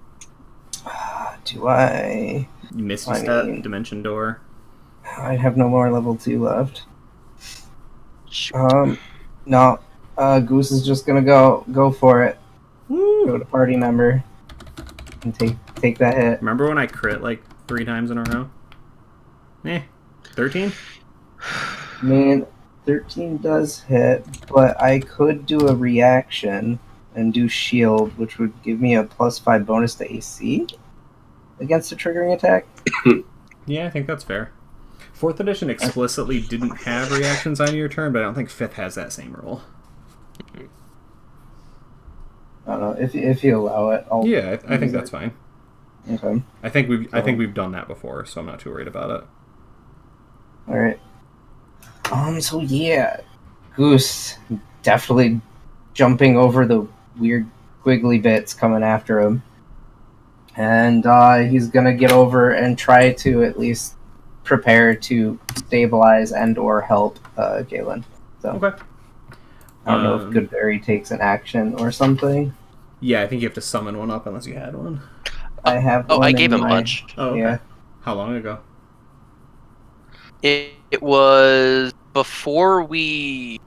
Do I? You Misty Step, Dimension Door. I have no more level 2 left. No. Goose is just gonna go for it. Woo! Go to party member and take that hit. Remember when I crit like 3 times in a row? 13? I mean, 13 does hit, but I could do a reaction and do shield, which would give me a +5 bonus to AC against a triggering attack. Yeah, I think that's fair. 4th edition explicitly didn't have reactions on your turn, but I don't think 5th has that same rule. I don't know if you allow it. I think that's fine. Okay. I think we've done that before, so I'm not too worried about it. All right. So yeah, Goose definitely jumping over the weird wiggly bits coming after him, and he's gonna get over and try to at least prepare to stabilize and or help Galen. So Okay. I don't know if Goodberry takes an action or something. Yeah, I think you have to summon one up unless you had one. I have. Oh, one I gave in him a my- bunch. Oh, okay. Yeah. How long ago? It was before we...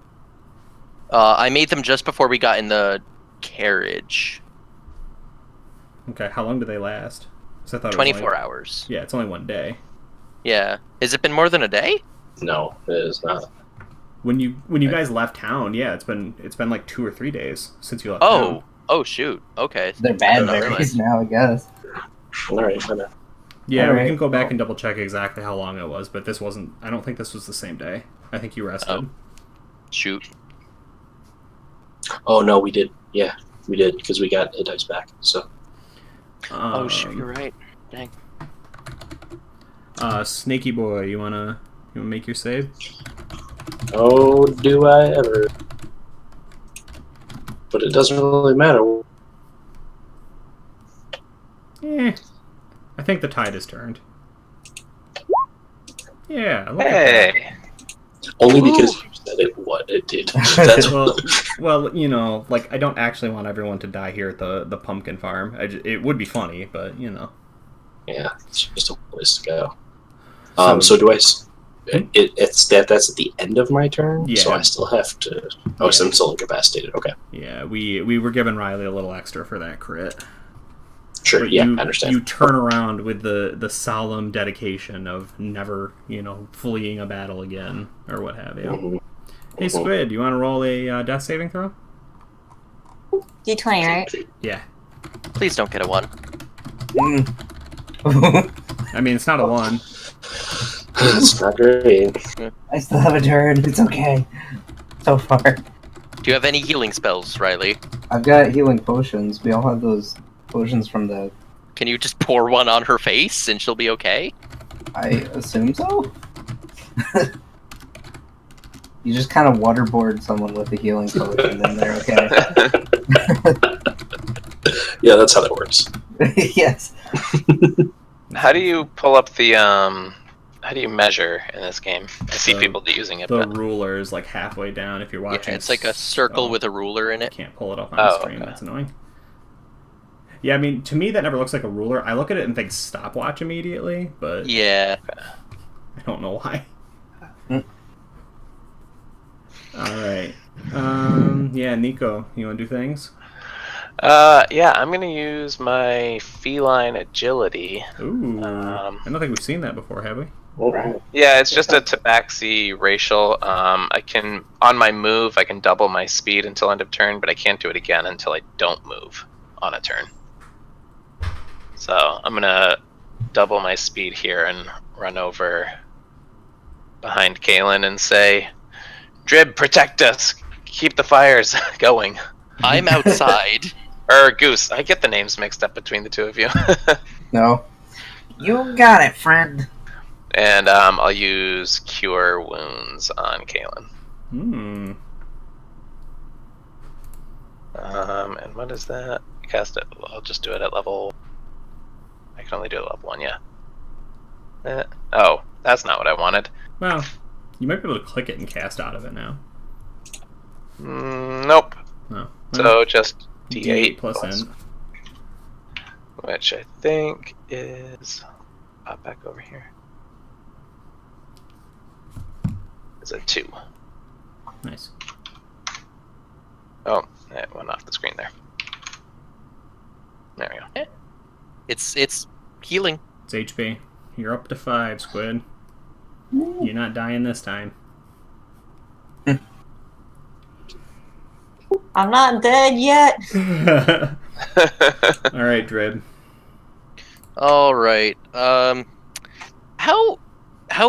I made them just before we got in the carriage. Okay, how long do they last? 'Cause I thought it was 24 only... hours. Yeah, it's only one day. Yeah. Has it been more than a day? No, it is not. When you guys left town, yeah, it's been like 2 or 3 days since you left town. Oh shoot. Okay. They're bad Not berries now, I guess. All right, I know. Yeah, Alright. we can go back and double check exactly how long it was, but this wasn't. I don't think this was the same day. I think you rested. Oh. Shoot. Oh no, we did. Yeah, we did because we got EDice back. So. Oh shoot, you're right. Dang. Snaky boy, you wanna make your save? Oh, do I ever? But it doesn't really matter. I think the tide has turned. Yeah, look at Hey. Only because you said what it did. That's that. Well, you know, like I don't actually want everyone to die here at the pumpkin farm. It would be funny, but you know. Yeah, it's just a place to go. So do I? That's at the end of my turn. Yeah. So I still have to. Oh, so I'm still incapacitated. Okay. Yeah, we were giving Riley a little extra for that crit. Sure. But Yeah, I understand. You turn around with the solemn dedication of never, fleeing a battle again or what have you. Mhm. Hey, Squid, you want to roll a death saving throw? D20, right? Yeah. Please don't get a 1. I mean, it's not a 1. It's not great. I still have a turn. It's okay. So far. Do you have any healing spells, Riley? I've got healing potions. We all have those potions from the... Can you just pour one on her face and she'll be okay? I assume so? You just kind of waterboard someone with a healing potion and they're okay. Yeah, that's how that works. Yes. How do you pull up the how do you measure in this game? I see people using it, The but ruler is like halfway down if you're watching. Yeah, it's like a circle with a ruler in it. Can't pull it up on the screen. Okay. That's annoying. Yeah, I mean, to me that never looks like a ruler. I look at it and think stopwatch immediately, but Yeah. I don't know why. Alright. Yeah, Nico, you want to do things? yeah, I'm gonna use my feline agility. Ooh. I don't think we've seen that before, have we? Alright. Yeah, it's just a tabaxi racial. I can, on my move, I can double my speed until end of turn, but I can't do it again until I don't move on a turn. So I'm gonna double my speed here and run over behind Kalen and say, "Drib, protect us! Keep the fires going." I'm outside. Or Goose. I get the names mixed up between the two of you. No. You got it, friend. And I'll use Cure Wounds on Kalen. And what is that? Cast it. I'll just do it at level. I can only do it at level 1, yeah. Oh, that's not what I wanted. Well, you might be able to click it and cast out of it now. Nope. Oh. So just D8 plus N. Which I think is... Pop back over here. It's a 2. Nice. Oh, it went off the screen there. There we go. It's healing. It's HP. You're up to 5, Squid. You're not dying this time. I'm not dead yet. Alright, Drib. Alright. How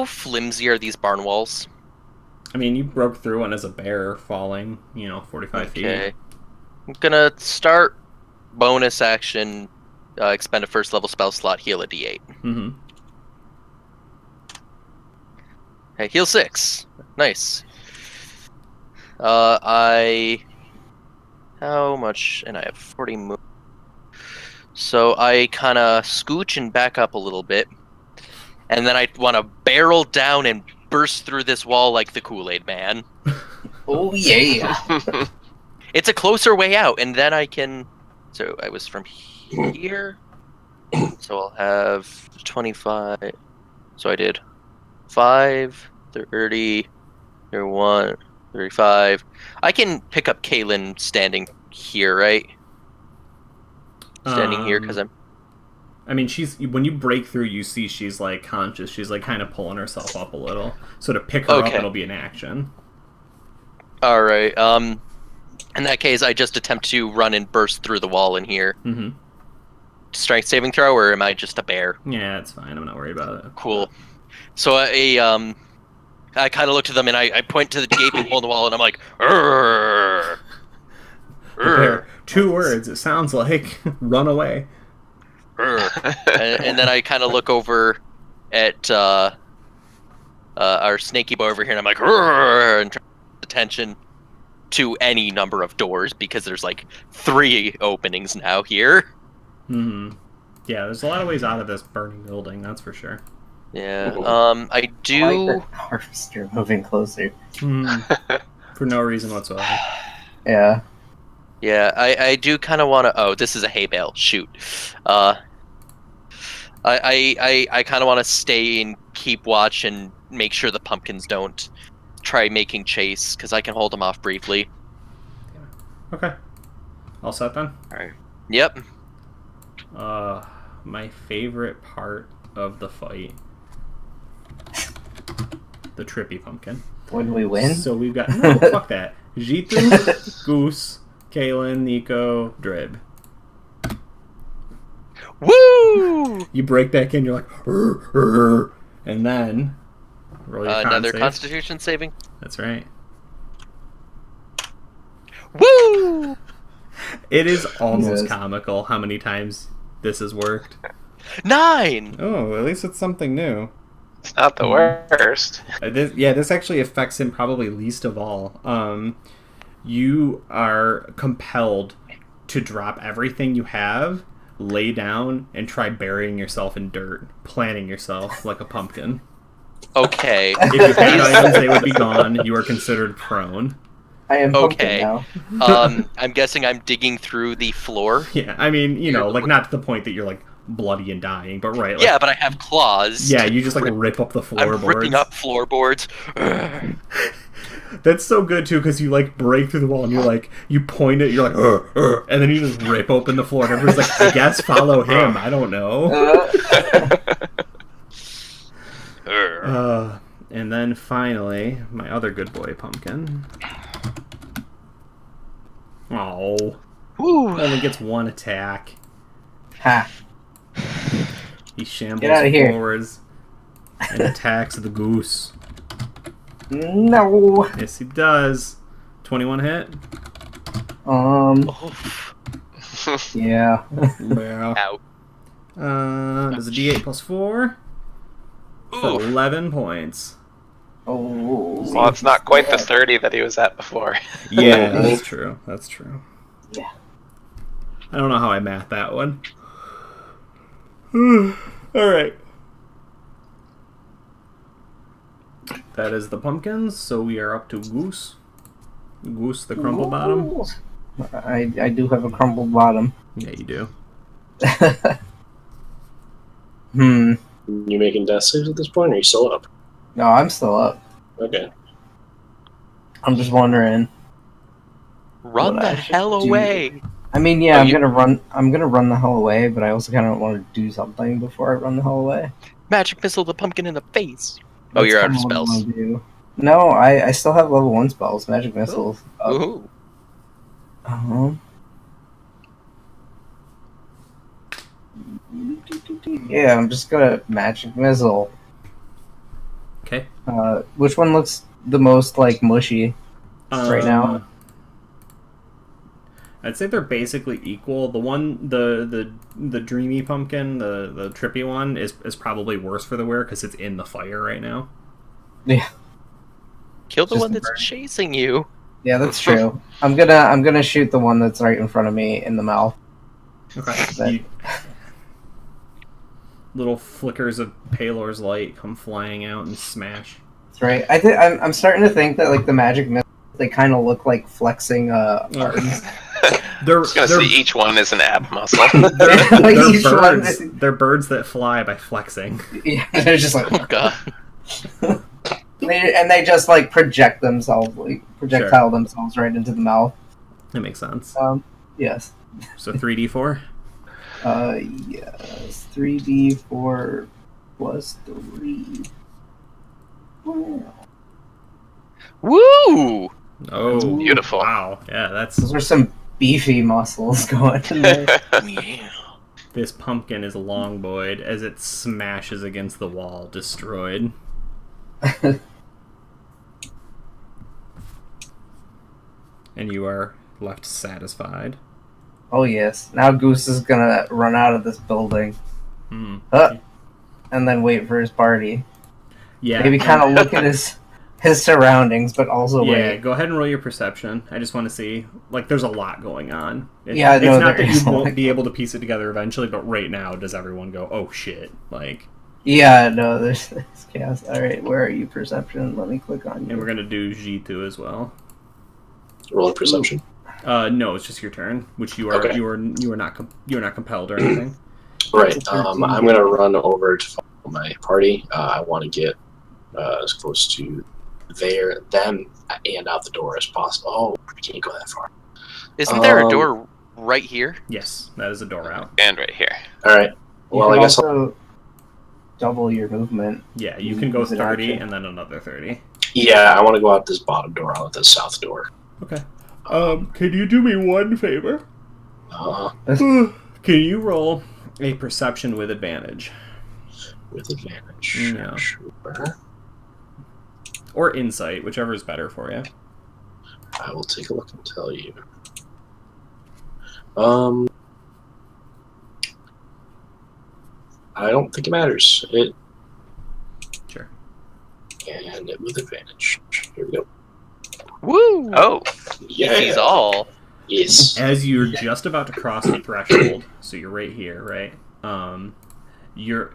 flimsy are these barn walls? I mean, you broke through one as a bear falling, 45 Okay. feet. I'm gonna start bonus action, expend a first level spell slot, heal a D8. Mm-hmm. Hey, heal 6. Nice. How much? And I have 40 move. So I kind of scooch and back up a little bit. And then I want to barrel down and burst through this wall like the Kool-Aid Man. Oh, yeah. It's a closer way out, and then I can... So I was from here. So I'll have 25. So I did 5, 30, 31, 35. I can pick up Kaylin standing here, right? Standing here, because I'm... I mean, when you break through, you see she's, like, conscious. She's, like, kind of pulling herself up a little. So to pick her up, it'll be an action. Alright, in that case, I just attempt to run and burst through the wall in here. Mm-hmm. Strength saving throw, or am I just a bear? Yeah, it's fine. I'm not worried about it. Cool. So I kind of look to them, and I point to the gaping hole in the wall, and I'm like, "Urgh." There, 2 words. It sounds like run away. and then I kind of look over at our snaky boy over here, and I'm like, "Urgh," and turn attention to any number of doors, because there's like 3 openings now here. Mm-hmm. Yeah, there's a lot of ways out of this burning building, that's for sure. Yeah, I do... I like the harvester moving closer. For no reason whatsoever. Yeah. Yeah, I do kind of want to... Oh, this is a hay bale. Shoot. I kind of want to stay and keep watch and make sure the pumpkins don't try making chase, because I can hold them off briefly. Okay. All set then? Alright. Yep. My favorite part of the fight. The trippy pumpkin. When we win? So we've got... No, fuck that. Jitu, Goose, Kaylin, Nico, Drib. Woo! You break back in, you're like... "Rrr, rrr," and then... Roll your another save. Constitution saving. That's right. Woo! It is almost Yes. comical how many times this has worked. 9! Oh, at least it's something new. It's not the worst. This actually affects him probably least of all. You are compelled to drop everything you have, lay down, and try burying yourself in dirt, planting yourself like a pumpkin. Okay. If you had items, they would be gone. You are considered prone. I am Okay. pumpkin now. I'm guessing I'm digging through the floor. Yeah, I mean, like, not to the point that you're, like, bloody and dying, but right. Like, Yeah, but I have claws. Yeah, you just, like, rip up the floorboards. I'm ripping up floorboards. That's so good, too, because you, like, break through the wall and you're like, you point it, you're like, and then you just rip open the floor and everyone's like, I guess follow him. I don't know. And then finally, my other good boy pumpkin. Oh. Only gets one attack. Ha. He shambles Get outta here. forwards and attacks the goose. No. Yes, he does. 21 hit. Yeah. Yeah. Ow. Does a D8 plus 4 for 11 points. Oh. Well, it's not quite the 30 that he was at before. Yeah, that's true. That's true. Yeah. I don't know how I math that one. Alright. That is the pumpkins, so we are up to Goose. Goose the crumble bottom. I do have a crumbled bottom. Yeah, you do. You making death saves at this point, or are you still up? No, I'm still up. Okay. I'm just wondering. Run the hell away! I mean, yeah, I'm gonna run the hell away, but I also kind of want to do something before I run the hell away. Magic missile the pumpkin in the face. Oh, you're out of kinda what I spells. wanna do. No, I still have level 1 spells, magic missiles. Ooh. Yeah, I'm just gonna magic missile. Okay. Which one looks the most like mushy right now? I'd say they're basically equal. The one, the dreamy pumpkin, the trippy one, is probably worse for the wear because it's in the fire right now. Yeah. Kill the Just one that's burn. chasing you. Yeah, that's true. I'm gonna shoot the one that's right in front of me in the mouth. Okay. Little flickers of Palor's light come flying out and smash. That's right. I'm starting to think that like the magic missiles, they kind of look like flexing arms. I'm just gonna see each one as an ab muscle. Like They're each one birds. They're birds that fly by flexing. Yeah, they're just like Oh god. they just like project themselves, like projectile themselves right into the mouth. That makes sense. Yes. So 3d4. Yes. 3d4 plus 3. Woo! Oh, beautiful. Wow. Yeah, Those are some beefy muscles going in there. Yeah. this pumpkin is longboyed as it smashes against the wall, destroyed. And you are left satisfied. Oh yes. Now Goose is gonna run out of this building. And then wait for his party. Yeah. Maybe kind of look at his surroundings, but also wait. Go ahead and roll your perception. I just want to see. Like, there's a lot going on. No, it's not that there you is. won't be able to piece it together eventually, but right now, does everyone go, oh shit? Like, Yeah, no, there's chaos. Alright, where are you, perception? Let me click on you. and we're gonna do G2 as well. Roll a perception. No, it's just your turn, which you are Okay. you are not compelled or anything. Right. I'm gonna run over to follow my party. I want to get as close to them, and out the door as possible. Oh, we can't go that far. Isn't there a door right here? Yes, that is a door out. And right here. All right. Well, I guess also double your movement. Yeah, you can go Use an 30 action. and then another 30. I want to go out this bottom door, out this south door. Okay. Can you do me one favor? Can you roll a perception with advantage? With advantage. Yeah. Sure. Or insight, whichever is better for you. I will take a look and tell you. I don't think it matters. Sure. And it with advantage. Here we go. Woo! Oh, Yeah. He's all. Yes. As you're just about to cross the threshold, so you're right here, right? You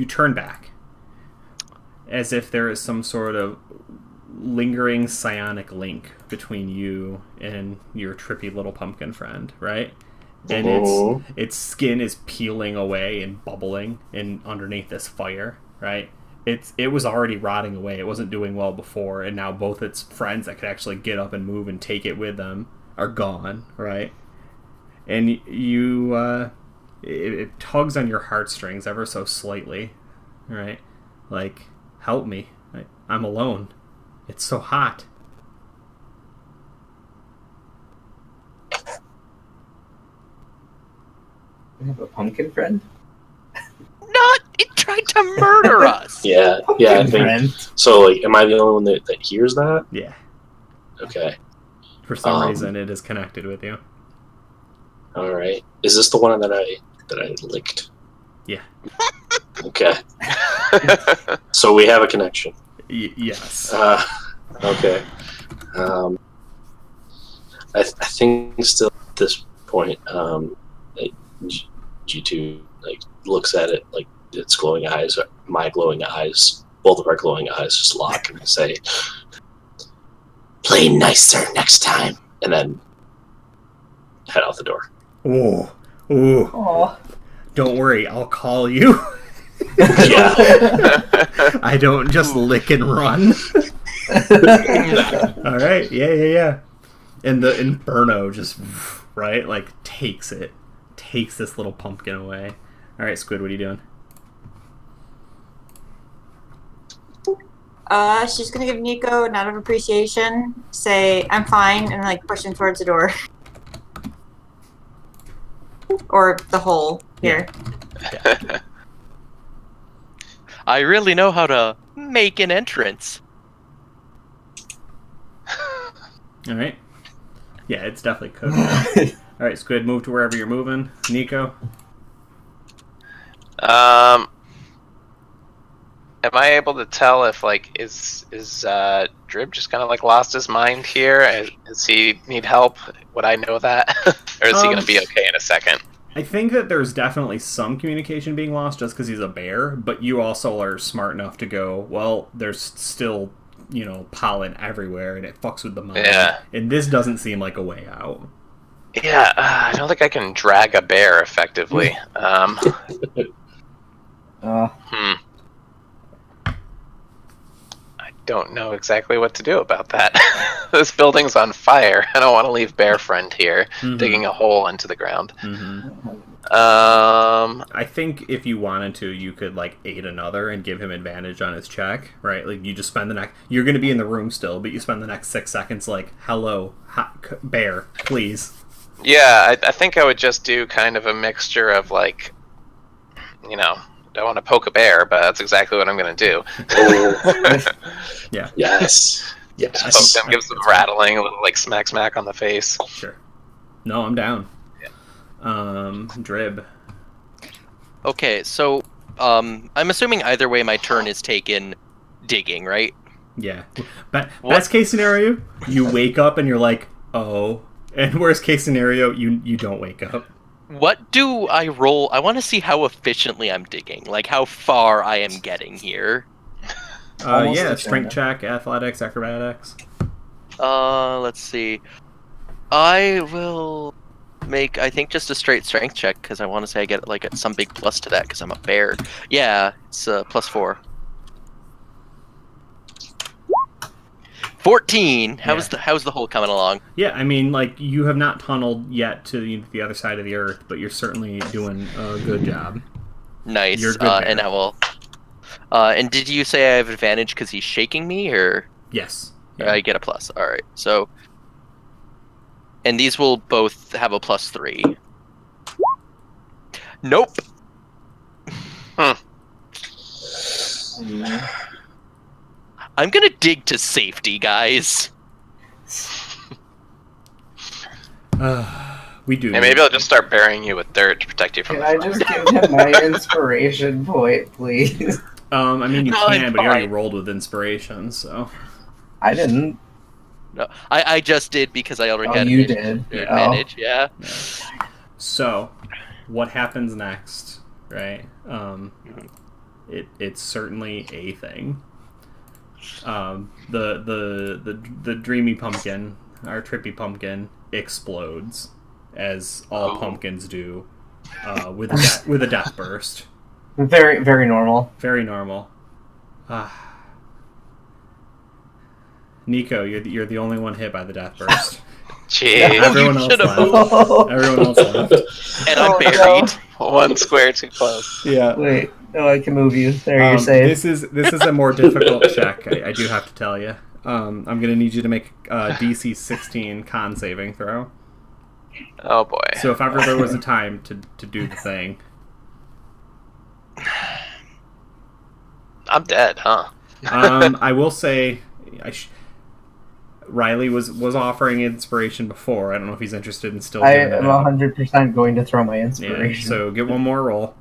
turn back, as if there is some sort of lingering psionic link between you and your trippy little pumpkin friend, right? And its skin is peeling away and bubbling in underneath this fire, right? It was already rotting away. It wasn't doing well before, and now both its friends that could actually get up and move and take it with them are gone, right? And it tugs on your heartstrings ever so slightly, right? Like, help me. I'm alone. It's so hot. You have a pumpkin friend? Not! It tried to murder us! Yeah, I think Friend. so. Like, am I the only one that hears that? Yeah. Okay. For some reason, it is connected with you. All right. Is this the one that I licked? Yeah. Okay. So we have a connection. Yes. Okay. I think still at this point, G2 like looks at it like its glowing eyes, my glowing eyes, both of our glowing eyes just lock and say, "Play nicer next time," and then head out the door. Ooh. Aw. Don't worry, I'll call you. Yeah. I don't just lick and run. All right, yeah. And the Inferno just right, like takes this little pumpkin away. All right, Squid, what are you doing? She's gonna give Nico a nod of appreciation, say, "I'm fine," and like push him towards the door. Or the hole here. I really know how to make an entrance. All right. Yeah, it's definitely cooked. All right, Squid, move to wherever you're moving. Nico? Am I able to tell if is Drib just kind of like lost his mind here? Does he need help? Would I know that, or is he gonna be okay in a second? I think that there's definitely some communication being lost just because he's a bear, but you also are smart enough to go, well, there's still, pollen everywhere, and it fucks with the mind. Yeah. And this doesn't seem like a way out. Yeah, I don't think I can drag a bear effectively. I don't know exactly what to do about that. This building's on fire. I don't want to leave Bear Friend here, digging a hole into the ground. I think if you wanted to, you could aid another and give him advantage on his check, right? Like you just spend the next. You're going to be in the room still, but you spend the next 6 seconds hello, bear, please. Yeah, I think I would just do kind of a mixture of I want to poke a bear, but that's exactly what I'm going to do. Yeah. Yes. Just poke them, give some rattling, a little smack on the face. Sure. No, I'm down. Yeah. Drib. Okay, so I'm assuming either way my turn is taken digging, right? Yeah. But best case scenario, you wake up and you're like, oh. And worst case scenario, you don't wake up. What do I roll? I want to see how efficiently I'm digging, how far I am getting here. Strength check, athletics, acrobatics. Let's see. I will make, I think, just a straight strength check, because I want to say I get some big plus to that, because I'm a bear. Yeah, it's +4. 14. How's the hole coming along? Yeah, I mean, you have not tunneled yet to the other side of the earth, but you're certainly doing a good job. Nice. You're good and I will. And did you say I have advantage because he's shaking me, or? Yes. Yeah. I get a plus. All right. So. And these will both have a +3. Nope. I'm gonna dig to safety, guys. We do. And maybe I'll just start burying you with dirt to protect you from Can the I fire. just give him my inspiration point, please? I mean, you No, can, I'm but you already fine. rolled with inspiration, so. I didn't. No, I just did because I already Oh, had you advantage. did. Advantage, yeah. So, what happens next, right? It's certainly a thing. The dreamy pumpkin, our trippy pumpkin, explodes, as all pumpkins do, with a death burst. Very, very normal. Very normal. Nico, you're the only one hit by the death burst. Jeez. Everyone else left. Everyone else left. And I'm Oh, buried. no. One square too close. Yeah. Wait, no, I can move you. There, you're safe. This is a more difficult check. I do have to tell you. I'm gonna need you to make a DC 16 con saving throw. Oh boy. So if ever there was a time to do the thing, I'm dead, huh? I will say, Riley was offering inspiration before. I don't know if he's interested in still I doing am that. 100% going to throw my Yeah, inspiration. so get one more roll.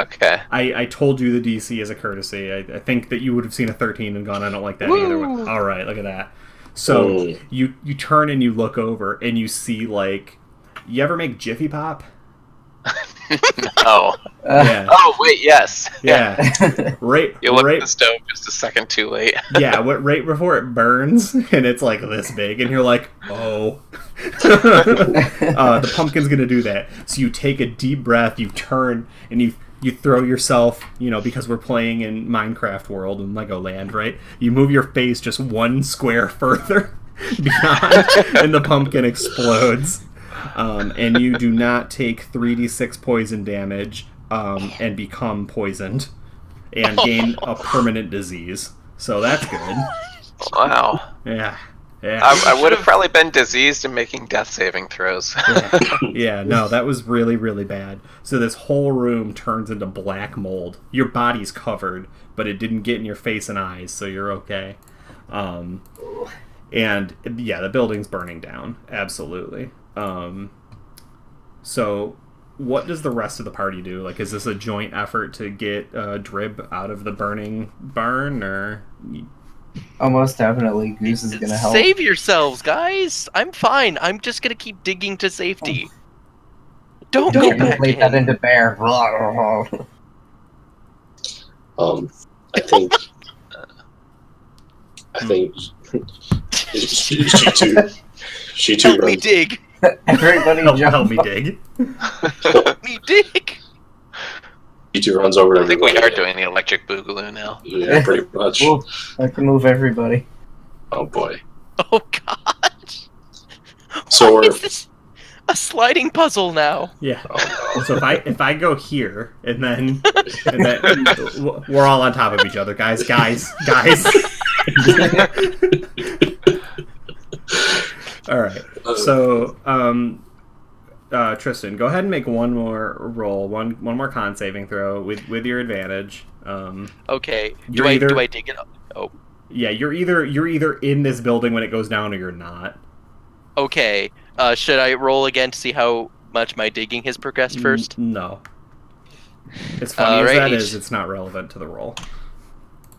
Okay. I told you the DC as a courtesy. I think that you would have seen a 13 and gone, I don't like that either. All right, look at that. So you turn and you look over and you see, like, you ever make Jiffy Pop? No. Yeah. Oh wait, yes. Yeah. Right. You look right. at the stove just a second too late. Yeah, right before it burns, and it's like this big, and you're like, oh. The pumpkin's gonna do that. So you take a deep breath, you turn, and you throw yourself, because we're playing in Minecraft world and Legoland, right? You move your face just one square further beyond, and the pumpkin explodes. And you do not take 3d6 poison damage and become poisoned and gain a permanent disease. So that's good. Wow. Yeah. I would have probably been diseased and making death saving throws. Yeah, no, that was really, really bad. So this whole room turns into black mold. Your body's covered, but it didn't get in your face and eyes, so you're okay. And yeah, the building's burning down. Absolutely. So what does the rest of the party do? Like, is this a joint effort to get Drib out of the burning barn, or... Almost definitely, Goose is gonna help. Save yourselves, guys! I'm fine. I'm just gonna keep digging to safety. Don't go back Translate that in. into bear. I think she too Help me runs. dig. Everybody Help me jump. dig. Help me dig. She too runs over to I think we everybody. are doing the electric boogaloo now. Yeah, pretty much. Ooh, I can move everybody. Oh boy. Oh god. So Why we're is this a sliding puzzle now? Yeah. oh, So if I go here and then we're all on top of each other, guys. All right. So Tristan, go ahead and make one more roll, one more con saving throw with your advantage. Okay. You're Do I dig it up? Oh. Yeah, you're either in this building when it goes down or you're not. Okay. Should I roll again to see how much my digging has progressed first? No. As funny as Right. that is, it's not relevant to the roll.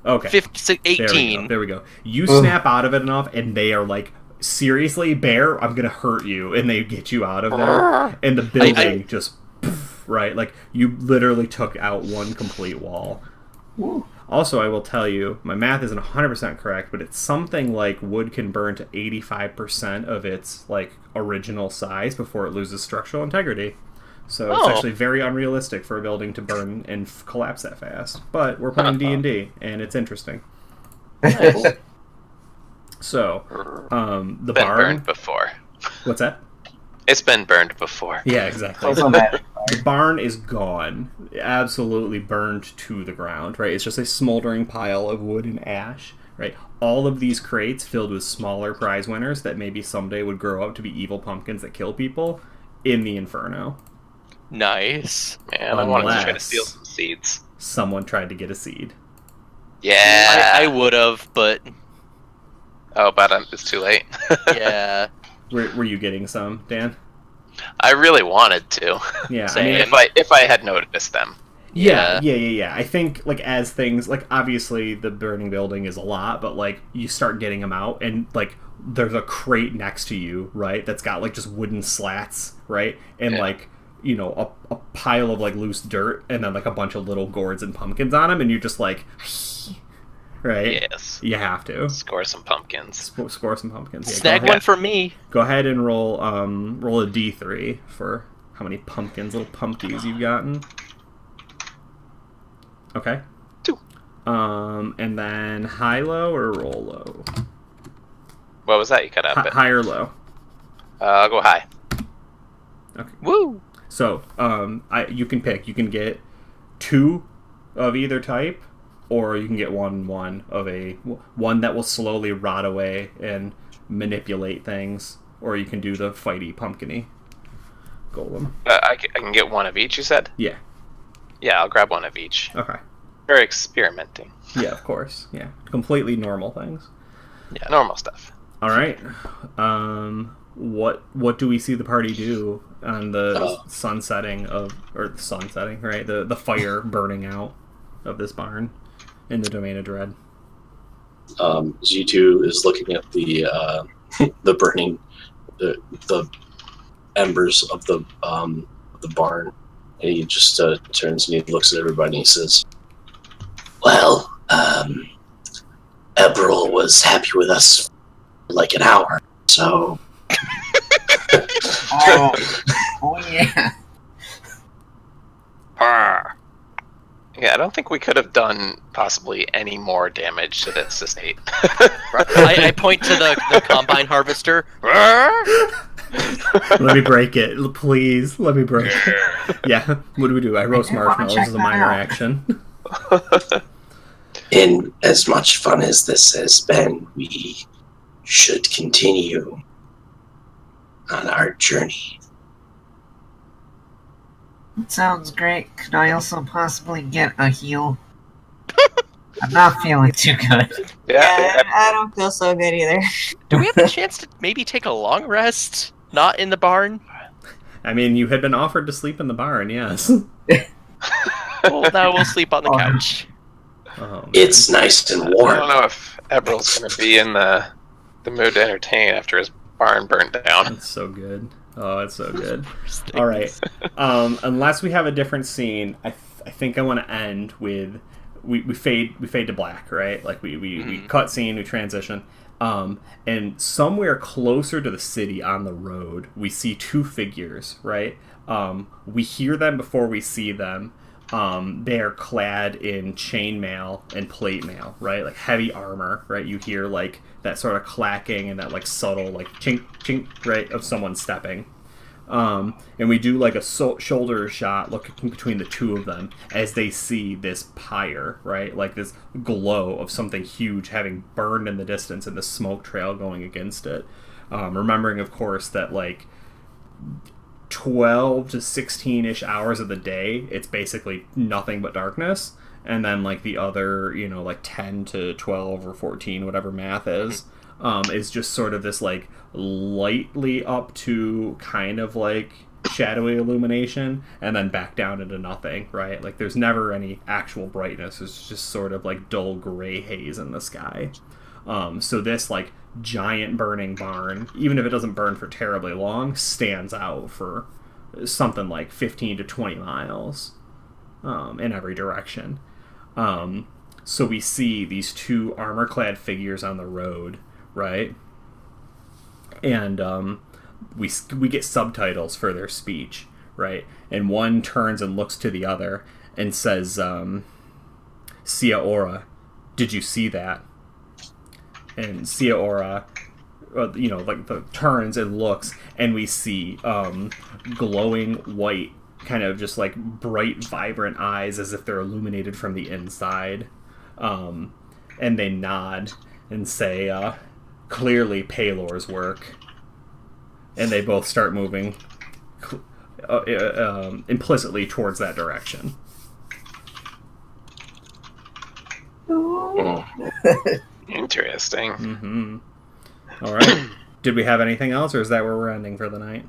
Okay. 18. There we go. You snap out of it enough, and they are like, seriously, Bear, I'm gonna hurt you, and they get you out of there, and the building just, right, like, you literally took out one complete wall. Ooh. Also, I will tell you, my math isn't 100% correct, but it's something like wood can burn to 85% of its, like, original size before it loses structural integrity. So it's actually very unrealistic for a building to burn and collapse that fast. But we're playing D&D, and it's interesting. So, the Been barn... burned before. What's that? It's been burned before. Yeah, exactly. Also magic. The barn is gone. Absolutely burned to the ground, right? It's just a smoldering pile of wood and ash, right? All of these crates filled with smaller prize winners that maybe someday would grow up to be evil pumpkins that kill people in the inferno. Nice. Man, I wanted to try to Unless- steal some seeds. Someone tried to get a seed. Yeah. I would have, but Oh, but it's too late. yeah. Were you getting some, Dan? I really wanted to. Yeah, if I had noticed them. Yeah. I think, like, as things, like, obviously the burning building is a lot, but, like, you start getting them out, and, like, there's a crate next to you, right, that's got, like, just wooden slats, right, and, like, you know, a pile of, like, loose dirt, and then, like, a bunch of little gourds and pumpkins on them, and you're just like, right? Yes. You have to. Score some pumpkins. Score some pumpkins. Yeah, Snag one for me. Go ahead and roll a D3 for how many pumpkins, little pumpkies you've gotten. Okay. 2. And then high-low or roll-low? What was that? You cut out. High or low? I'll go high. Okay. Woo! So, you can pick. You can get 2 of either type, or you can get one that will slowly rot away and manipulate things, or you can do the fighty pumpkin-y golem. I can get one of each, you said? Yeah. Yeah, I'll grab one of each. Okay. Very experimenting. Yeah, of course. Yeah. Completely normal things. Yeah, normal stuff. All right. What do we see the party do on the sunsetting, right? The fire burning out of this barn in the Domain of Dread? G2 is looking at the the burning the embers of the barn, and he just turns and he looks at everybody and he says, "Well, Eberl was happy with us for like an hour, so." Oh yeah. Yeah, I don't think we could have done possibly any more damage to this estate. I point to the combine harvester. Let me break it, please. Let me break it. Yeah. What do? I roast marshmallows as a minor action. In as much fun as this has been, we should continue on our journey. Sounds great. Could I also possibly get a heal? I'm not feeling too good. Yeah, I don't feel so good either. Do we have a chance to maybe take a long rest? Not in the barn? I mean, you had been offered to sleep in the barn, yes. Well, now we'll sleep on the couch. Oh, it's nice and warm. I don't know if Eberl's going to be in the mood to entertain after his barn burnt down. It's so good. Oh, it's so good. All right. Unless we have a different scene, I think I want to end with we fade to black, right? Like we cut scene, we transition. And somewhere closer to the city on the road, we see 2 figures, right? We hear them before we see them. They are clad in chainmail and plate mail, right? Like heavy armor, right? You hear like that sort of clacking and that like subtle like chink chink, right, of someone stepping. And we do like a shoulder shot looking between the 2 of them as they see this pyre, right? Like this glow of something huge having burned in the distance and the smoke trail going against it. Remembering, of course, that like 12 to 16-ish hours of the day, it's basically nothing but darkness. And then like the other, you know, like 10 to 12 or 14, whatever math is just sort of this like lightly up to kind of like shadowy illumination and then back down into nothing, right? Like there's never any actual brightness. It's just sort of like dull gray haze in the sky. So this like giant burning barn, even if it doesn't burn for terribly long, stands out for something like 15 to 20 miles in every direction. So we see these 2 armor-clad figures on the road, right? And we get subtitles for their speech, right? And one turns and looks to the other and says, "Sia Ora, did you see that?" And Sia Ora, you know, like turns and looks, and we see glowing white, kind of just like bright, vibrant eyes as if they're illuminated from the inside. And they nod and say, "Clearly Paylor's work." And they both start moving implicitly towards that direction. Interesting. Mm-hmm. All right. Did we have anything else, or is that where we're ending for the night?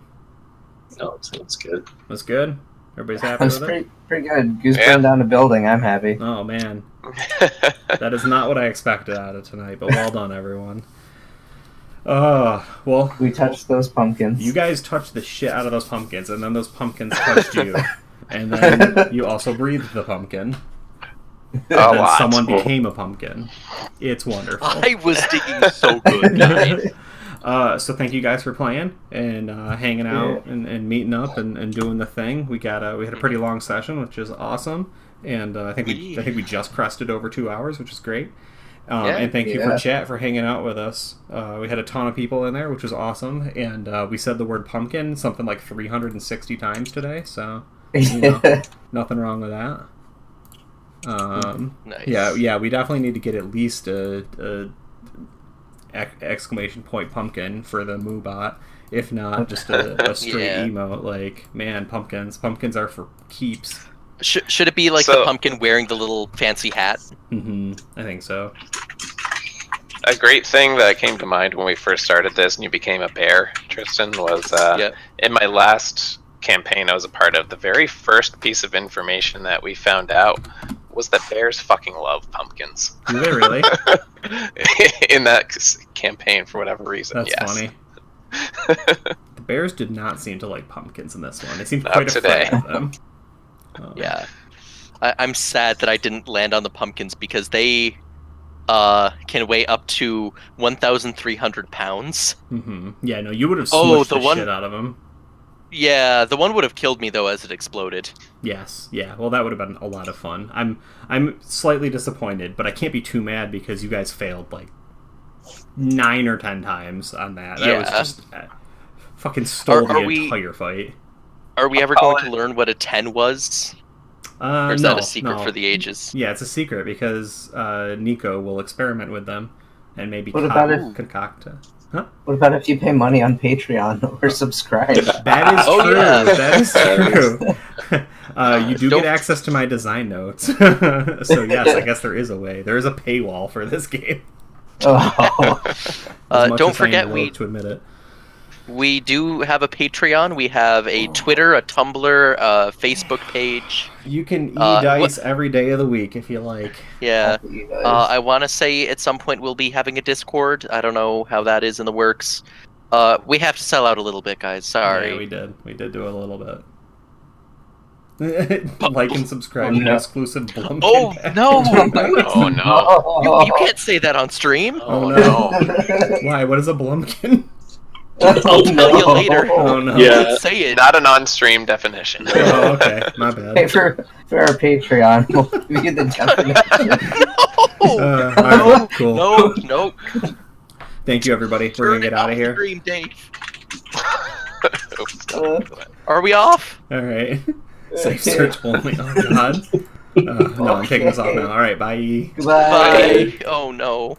No, it's good. That's good. Everybody's happy That's with it. pretty good. Goose burned down a building. I'm happy. Oh man, that is not what I expected out of tonight. But well done, everyone. Well, We touched those pumpkins. you guys touched the shit out of those pumpkins, and then those pumpkins touched you, and then you also breathed the pumpkin. And then someone became a pumpkin. It's wonderful. I was digging so good, guys. So thank you guys for playing and hanging out and meeting up and doing the thing. We had a pretty long session, which is awesome, and I think we just crested over 2 hours, which is great. And thank you for chat for hanging out with us. We had a ton of people in there, which was awesome, and we said the word pumpkin something like 360 times today. So nothing wrong with that. Nice. Yeah, we definitely need to get at least a exclamation point pumpkin for the Moobot. If not, just a straight emote. Like, man, pumpkins are for keeps. Should it be like the pumpkin wearing the little fancy hat? I think so. A great thing that came to mind when we first started this and you became a bear, Tristan, was in my last campaign I was a part of, the very first piece of information that we found out was that bears fucking love pumpkins. Do they really? In that campaign, for whatever reason. That's funny. The bears did not seem to like pumpkins in this one. They seemed quite afraid of them. Yeah. I'm sad that I didn't land on the pumpkins because they can weigh up to 1,300 pounds. Yeah, no, you would have smushed the shit out of them. Yeah, the one would have killed me though as it exploded. Yes, yeah. Well, that would have been a lot of fun. I'm slightly disappointed, but I can't be too mad because you guys failed like 9 or 10 times on that. That was just fucking stole the entire fight. Are we ever going to learn what a 10 was? Or is that a secret for the ages? Yeah, it's a secret because Nico will experiment with them and maybe concoct. What about if you pay money on Patreon or subscribe? That is true. Yeah. That is true. You do get access to my design notes. So yes, I guess there is a way. There is a paywall for this game. Don't forget to admit it. We do have a Patreon. We have a Twitter, a Tumblr, a Facebook page. You can EDice every day of the week if you like. Yeah. I want to say at some point we'll be having a Discord. I don't know how that is in the works. We have to sell out a little bit, guys. Sorry. Yeah, we did. We did do a little bit. Like and subscribe to exclusive Blumpkin. Oh, no! Oh, no. You can't say that on stream. Oh, no. Why? What is a Blumpkin? I'll tell you later. Oh no! Yeah, say it. Not an on-stream definition. Oh, okay, my bad. Hey, for our Patreon, we'll give you the definition. Right, cool. No. Thank you, everybody. We're gonna get out of here. Stream, Dave. Are we off? All right. Safe search only. Oh God. No, I'm taking this off now. All right. Bye. Goodbye. Bye. Oh no.